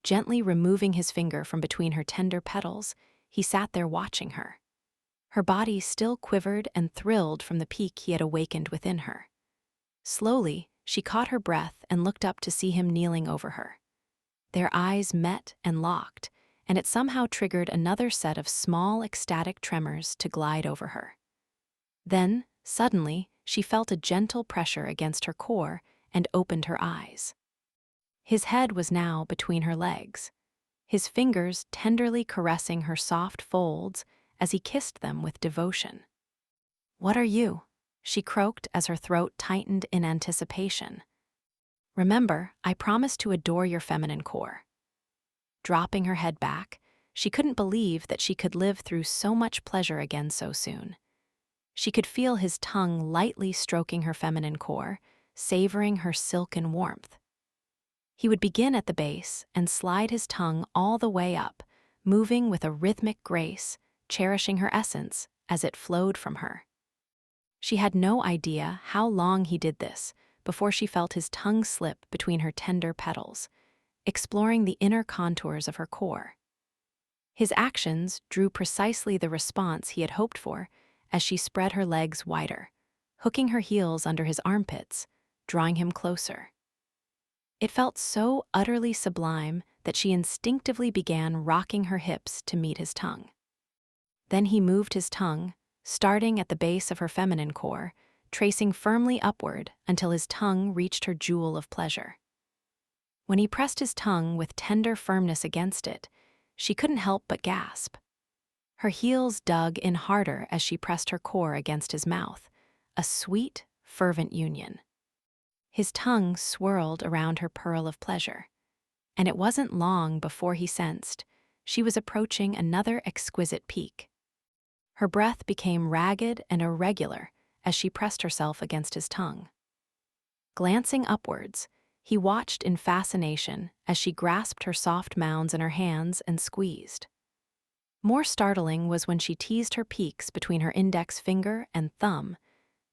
Gently removing his finger from between her tender petals, he sat there watching her. Her body still quivered and thrilled from the peak he had awakened within her. Slowly, she caught her breath and looked up to see him kneeling over her. Their eyes met and locked, and it somehow triggered another set of small, ecstatic tremors to glide over her. Then, suddenly, she felt a gentle pressure against her core, and opened her eyes. His head was now between her legs, his fingers tenderly caressing her soft folds as he kissed them with devotion. "What are you?" she croaked as her throat tightened in anticipation. "Remember, I promised to adore your feminine core." Dropping her head back, she couldn't believe that she could live through so much pleasure again so soon. She could feel his tongue lightly stroking her feminine core, savoring her silken warmth. He would begin at the base and slide his tongue all the way up, moving with a rhythmic grace, cherishing her essence as it flowed from her. She had no idea how long he did this before she felt his tongue slip between her tender petals, exploring the inner contours of her core. His actions drew precisely the response he had hoped for as she spread her legs wider, hooking her heels under his armpits, drawing him closer. It felt so utterly sublime that she instinctively began rocking her hips to meet his tongue. Then he moved his tongue, starting at the base of her feminine core, tracing firmly upward until his tongue reached her jewel of pleasure. When he pressed his tongue with tender firmness against it, she couldn't help but gasp. Her heels dug in harder as she pressed her core against his mouth, a sweet, fervent union. His tongue swirled around her pearl of pleasure, and it wasn't long before he sensed she was approaching another exquisite peak. Her breath became ragged and irregular as she pressed herself against his tongue. Glancing upwards, he watched in fascination as she grasped her soft mounds in her hands and squeezed. More startling was when she teased her peaks between her index finger and thumb,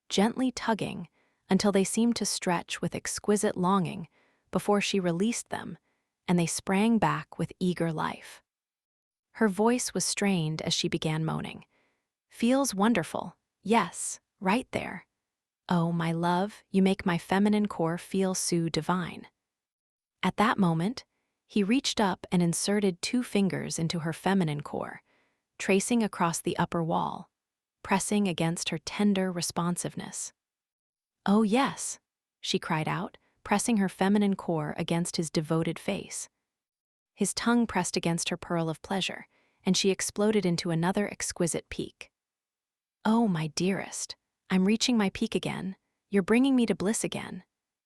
gently tugging until they seemed to stretch with exquisite longing before she released them, and they sprang back with eager life. Her voice was strained as she began moaning. "Feels wonderful. Yes, right there. Oh, my love, you make my feminine core feel so divine." At that moment, he reached up and inserted 2 fingers into her feminine core, tracing across the upper wall, pressing against her tender responsiveness. "Oh yes," she cried out, pressing her feminine core against his devoted face. His tongue pressed against her pearl of pleasure, and she exploded into another exquisite peak. "Oh, my dearest, I'm reaching my peak again. You're bringing me to bliss again.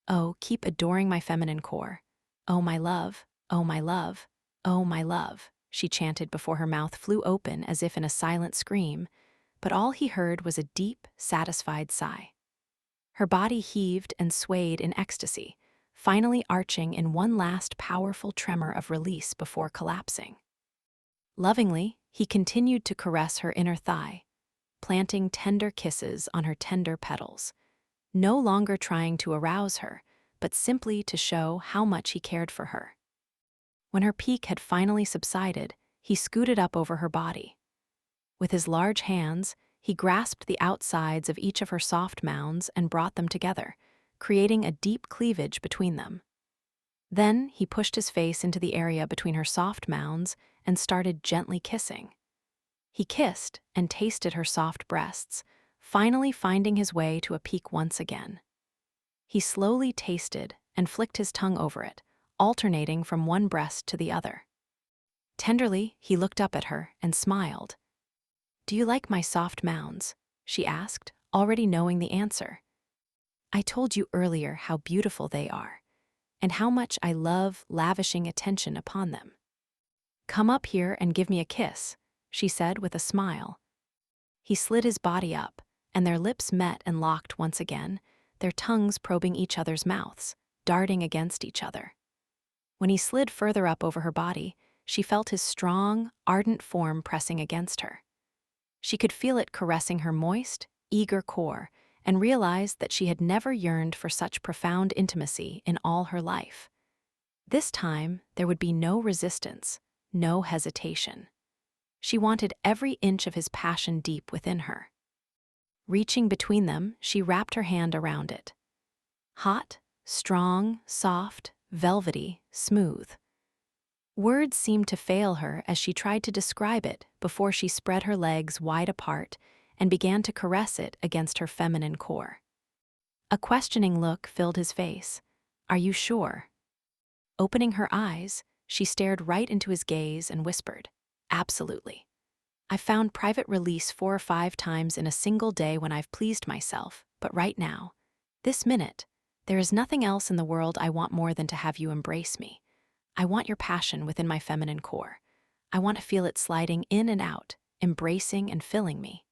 Oh, keep adoring my feminine core. Oh, my love, oh, my love, oh, my love," she chanted before her mouth flew open as if in a silent scream, but all he heard was a deep, satisfied sigh. Her body heaved and swayed in ecstasy, finally arching in one last powerful tremor of release before collapsing. Lovingly, he continued to caress her inner thigh, planting tender kisses on her tender petals, no longer trying to arouse her, but simply to show how much he cared for her. When her peak had finally subsided, he scooted up over her body. With his large hands, he grasped the outsides of each of her soft mounds and brought them together, creating a deep cleavage between them. Then he pushed his face into the area between her soft mounds and started gently kissing. He kissed and tasted her soft breasts, finally finding his way to a peak once again. He slowly tasted and flicked his tongue over it, alternating from one breast to the other. Tenderly, he looked up at her and smiled. "Do you like my soft mounds?" she asked, already knowing the answer. "I told you earlier how beautiful they are, and how much I love lavishing attention upon them. Come up here and give me a kiss," she said with a smile. He slid his body up, and their lips met and locked once again, their tongues probing each other's mouths, darting against each other. When he slid further up over her body, she felt his strong, ardent form pressing against her. She could feel it caressing her moist, eager core, and realized that she had never yearned for such profound intimacy in all her life. This time, there would be no resistance, no hesitation. She wanted every inch of his passion deep within her. Reaching between them, she wrapped her hand around it. Hot, strong, soft, velvety, smooth. Words seemed to fail her as she tried to describe it before she spread her legs wide apart and began to caress it against her feminine core. A questioning look filled his face. Are you sure? Opening her eyes, she stared right into his gaze and whispered, absolutely. I've found private release 4 or 5 times in a single day when I've pleased myself, but right now, this minute, there is nothing else in the world I want more than to have you embrace me. I want your passion within my feminine core. I want to feel it sliding in and out, embracing and filling me.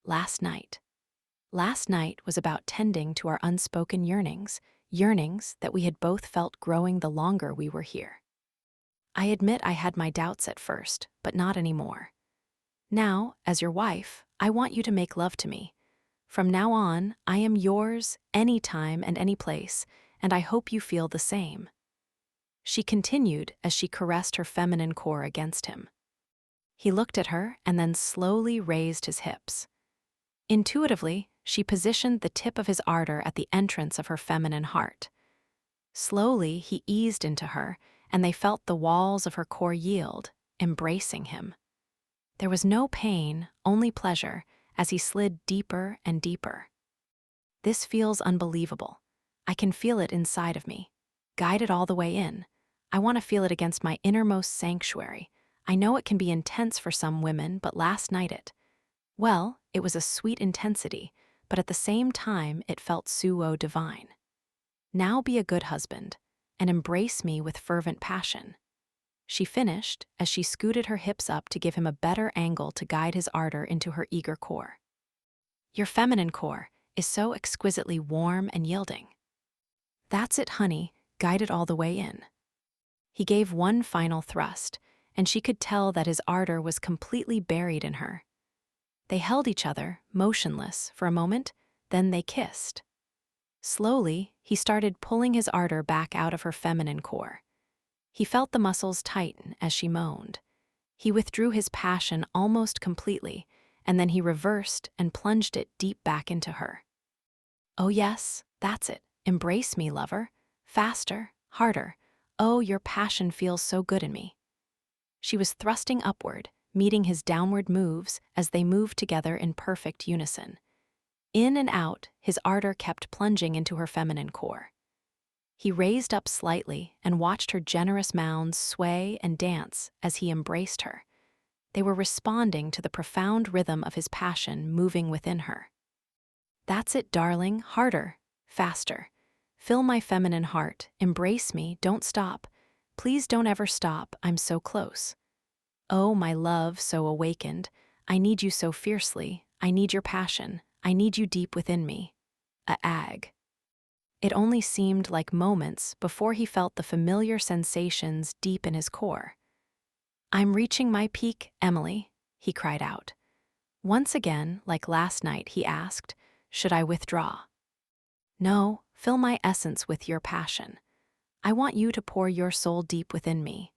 Last night. Last night was about tending to our unspoken yearnings, yearnings that we had both felt growing the longer we were here. I admit I had my doubts at first, but not anymore. Now, as your wife, I want you to make love to me. From now on, I am yours anytime and any place, and I hope you feel the same. She continued as she caressed her feminine core against him. He looked at her and then slowly raised his hips. Intuitively, she positioned the tip of his ardor at the entrance of her feminine heart. Slowly, he eased into her, and they felt the walls of her core yield, embracing him. There was no pain, only pleasure, as he slid deeper and deeper. This feels unbelievable. I can feel it inside of me. Guide it all the way in. I want to feel it against my innermost sanctuary. I know it can be intense for some women, but last night it was a sweet intensity, but at the same time it felt suo-divine. Now be a good husband, and embrace me with fervent passion. She finished as she scooted her hips up to give him a better angle to guide his ardor into her eager core. Your feminine core is so exquisitely warm and yielding. That's it, honey, guide it all the way in. He gave one final thrust, and she could tell that his ardor was completely buried in her. They held each other, motionless, for a moment, then they kissed. Slowly, he started pulling his ardor back out of her feminine core. He felt the muscles tighten as she moaned. He withdrew his passion almost completely, and then he reversed and plunged it deep back into her. Oh yes, that's it. Embrace me, lover. Faster, harder. Oh, your passion feels so good in me. She was thrusting upward, meeting his downward moves as they moved together in perfect unison. In and out, his ardor kept plunging into her feminine core. He raised up slightly and watched her generous mounds sway and dance as he embraced her. They were responding to the profound rhythm of his passion moving within her. That's it, darling, harder, faster. Fill my feminine heart, embrace me, don't stop. Please don't ever stop, I'm so close. Oh, my love so awakened, I need you so fiercely, I need your passion, I need you deep within me. A ag. It only seemed like moments before he felt the familiar sensations deep in his core. I'm reaching my peak, Emily, he cried out. Once again, like last night, he asked, should I withdraw? No, fill my essence with your passion. I want you to pour your soul deep within me.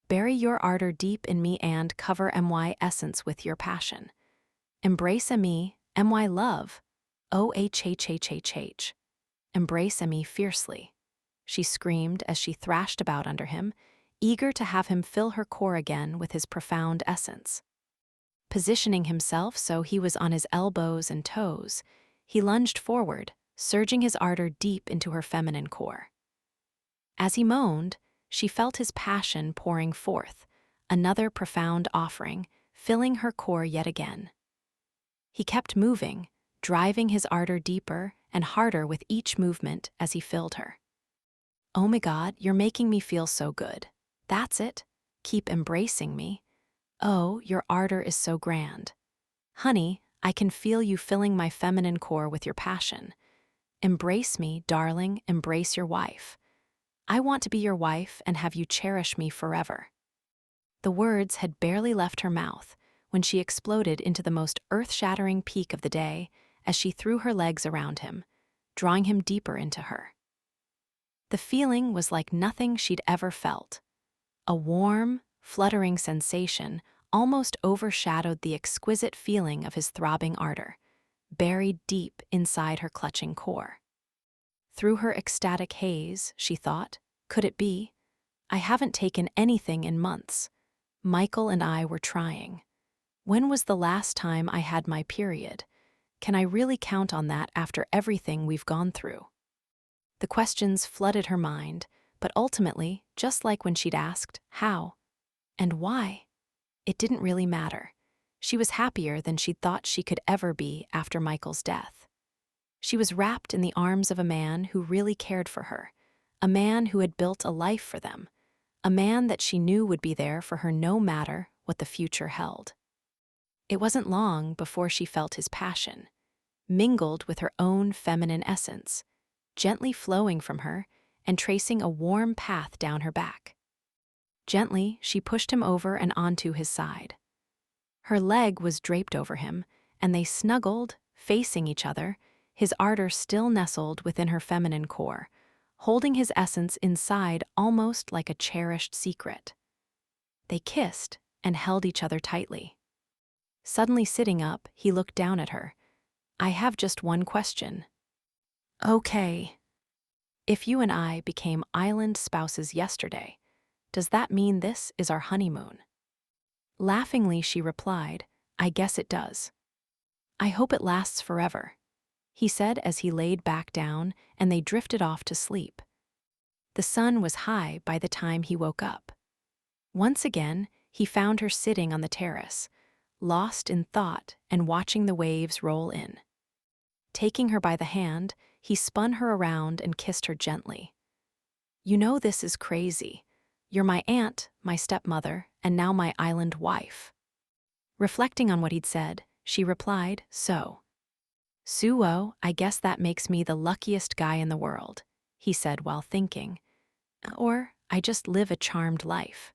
Bury your ardor deep in me and cover my essence with your passion. Embrace me, my love. Oh. Embrace me fiercely, she screamed as she thrashed about under him, eager to have him fill her core again with his profound essence. Positioning himself so he was on his elbows and toes, he lunged forward, surging his ardor deep into her feminine core. As he moaned, she felt his passion pouring forth, another profound offering, filling her core yet again. He kept moving, driving his ardor deeper and harder with each movement as he filled her. Oh my God, you're making me feel so good. That's it. Keep embracing me. Oh, your ardor is so grand. Honey, I can feel you filling my feminine core with your passion. Embrace me, darling, embrace your wife. I want to be your wife and have you cherish me forever. The words had barely left her mouth when she exploded into the most earth-shattering peak of the day as she threw her legs around him, drawing him deeper into her. The feeling was like nothing she'd ever felt. A warm, fluttering sensation almost overshadowed the exquisite feeling of his throbbing ardor, buried deep inside her clutching core. Through her ecstatic haze, she thought, could it be? I haven't taken anything in months. Michael and I were trying. When was the last time I had my period? Can I really count on that after everything we've gone through? The questions flooded her mind, but ultimately, just like when she'd asked, how and why, it didn't really matter. She was happier than she'd thought she could ever be after Michael's death. She was wrapped in the arms of a man who really cared for her, a man who had built a life for them, a man that she knew would be there for her no matter what the future held. It wasn't long before she felt his passion, mingled with her own feminine essence, gently flowing from her and tracing a warm path down her back. Gently, she pushed him over and onto his side. Her leg was draped over him, and they snuggled, facing each other, his ardor still nestled within her feminine core, holding his essence inside almost like a cherished secret. They kissed and held each other tightly. Suddenly sitting up, he looked down at her. I have just one question. Okay. If you and I became island spouses yesterday, does that mean this is our honeymoon? Laughingly, she replied, I guess it does. I hope it lasts forever, he said as he laid back down and they drifted off to sleep. The sun was high by the time he woke up. Once again, he found her sitting on the terrace, lost in thought and watching the waves roll in. Taking her by the hand, he spun her around and kissed her gently. You know this is crazy. You're my aunt, my stepmother, and now my island wife. Reflecting on what he'd said, she replied, so. Suo, I guess that makes me the luckiest guy in the world, he said while thinking. Or, I just live a charmed life.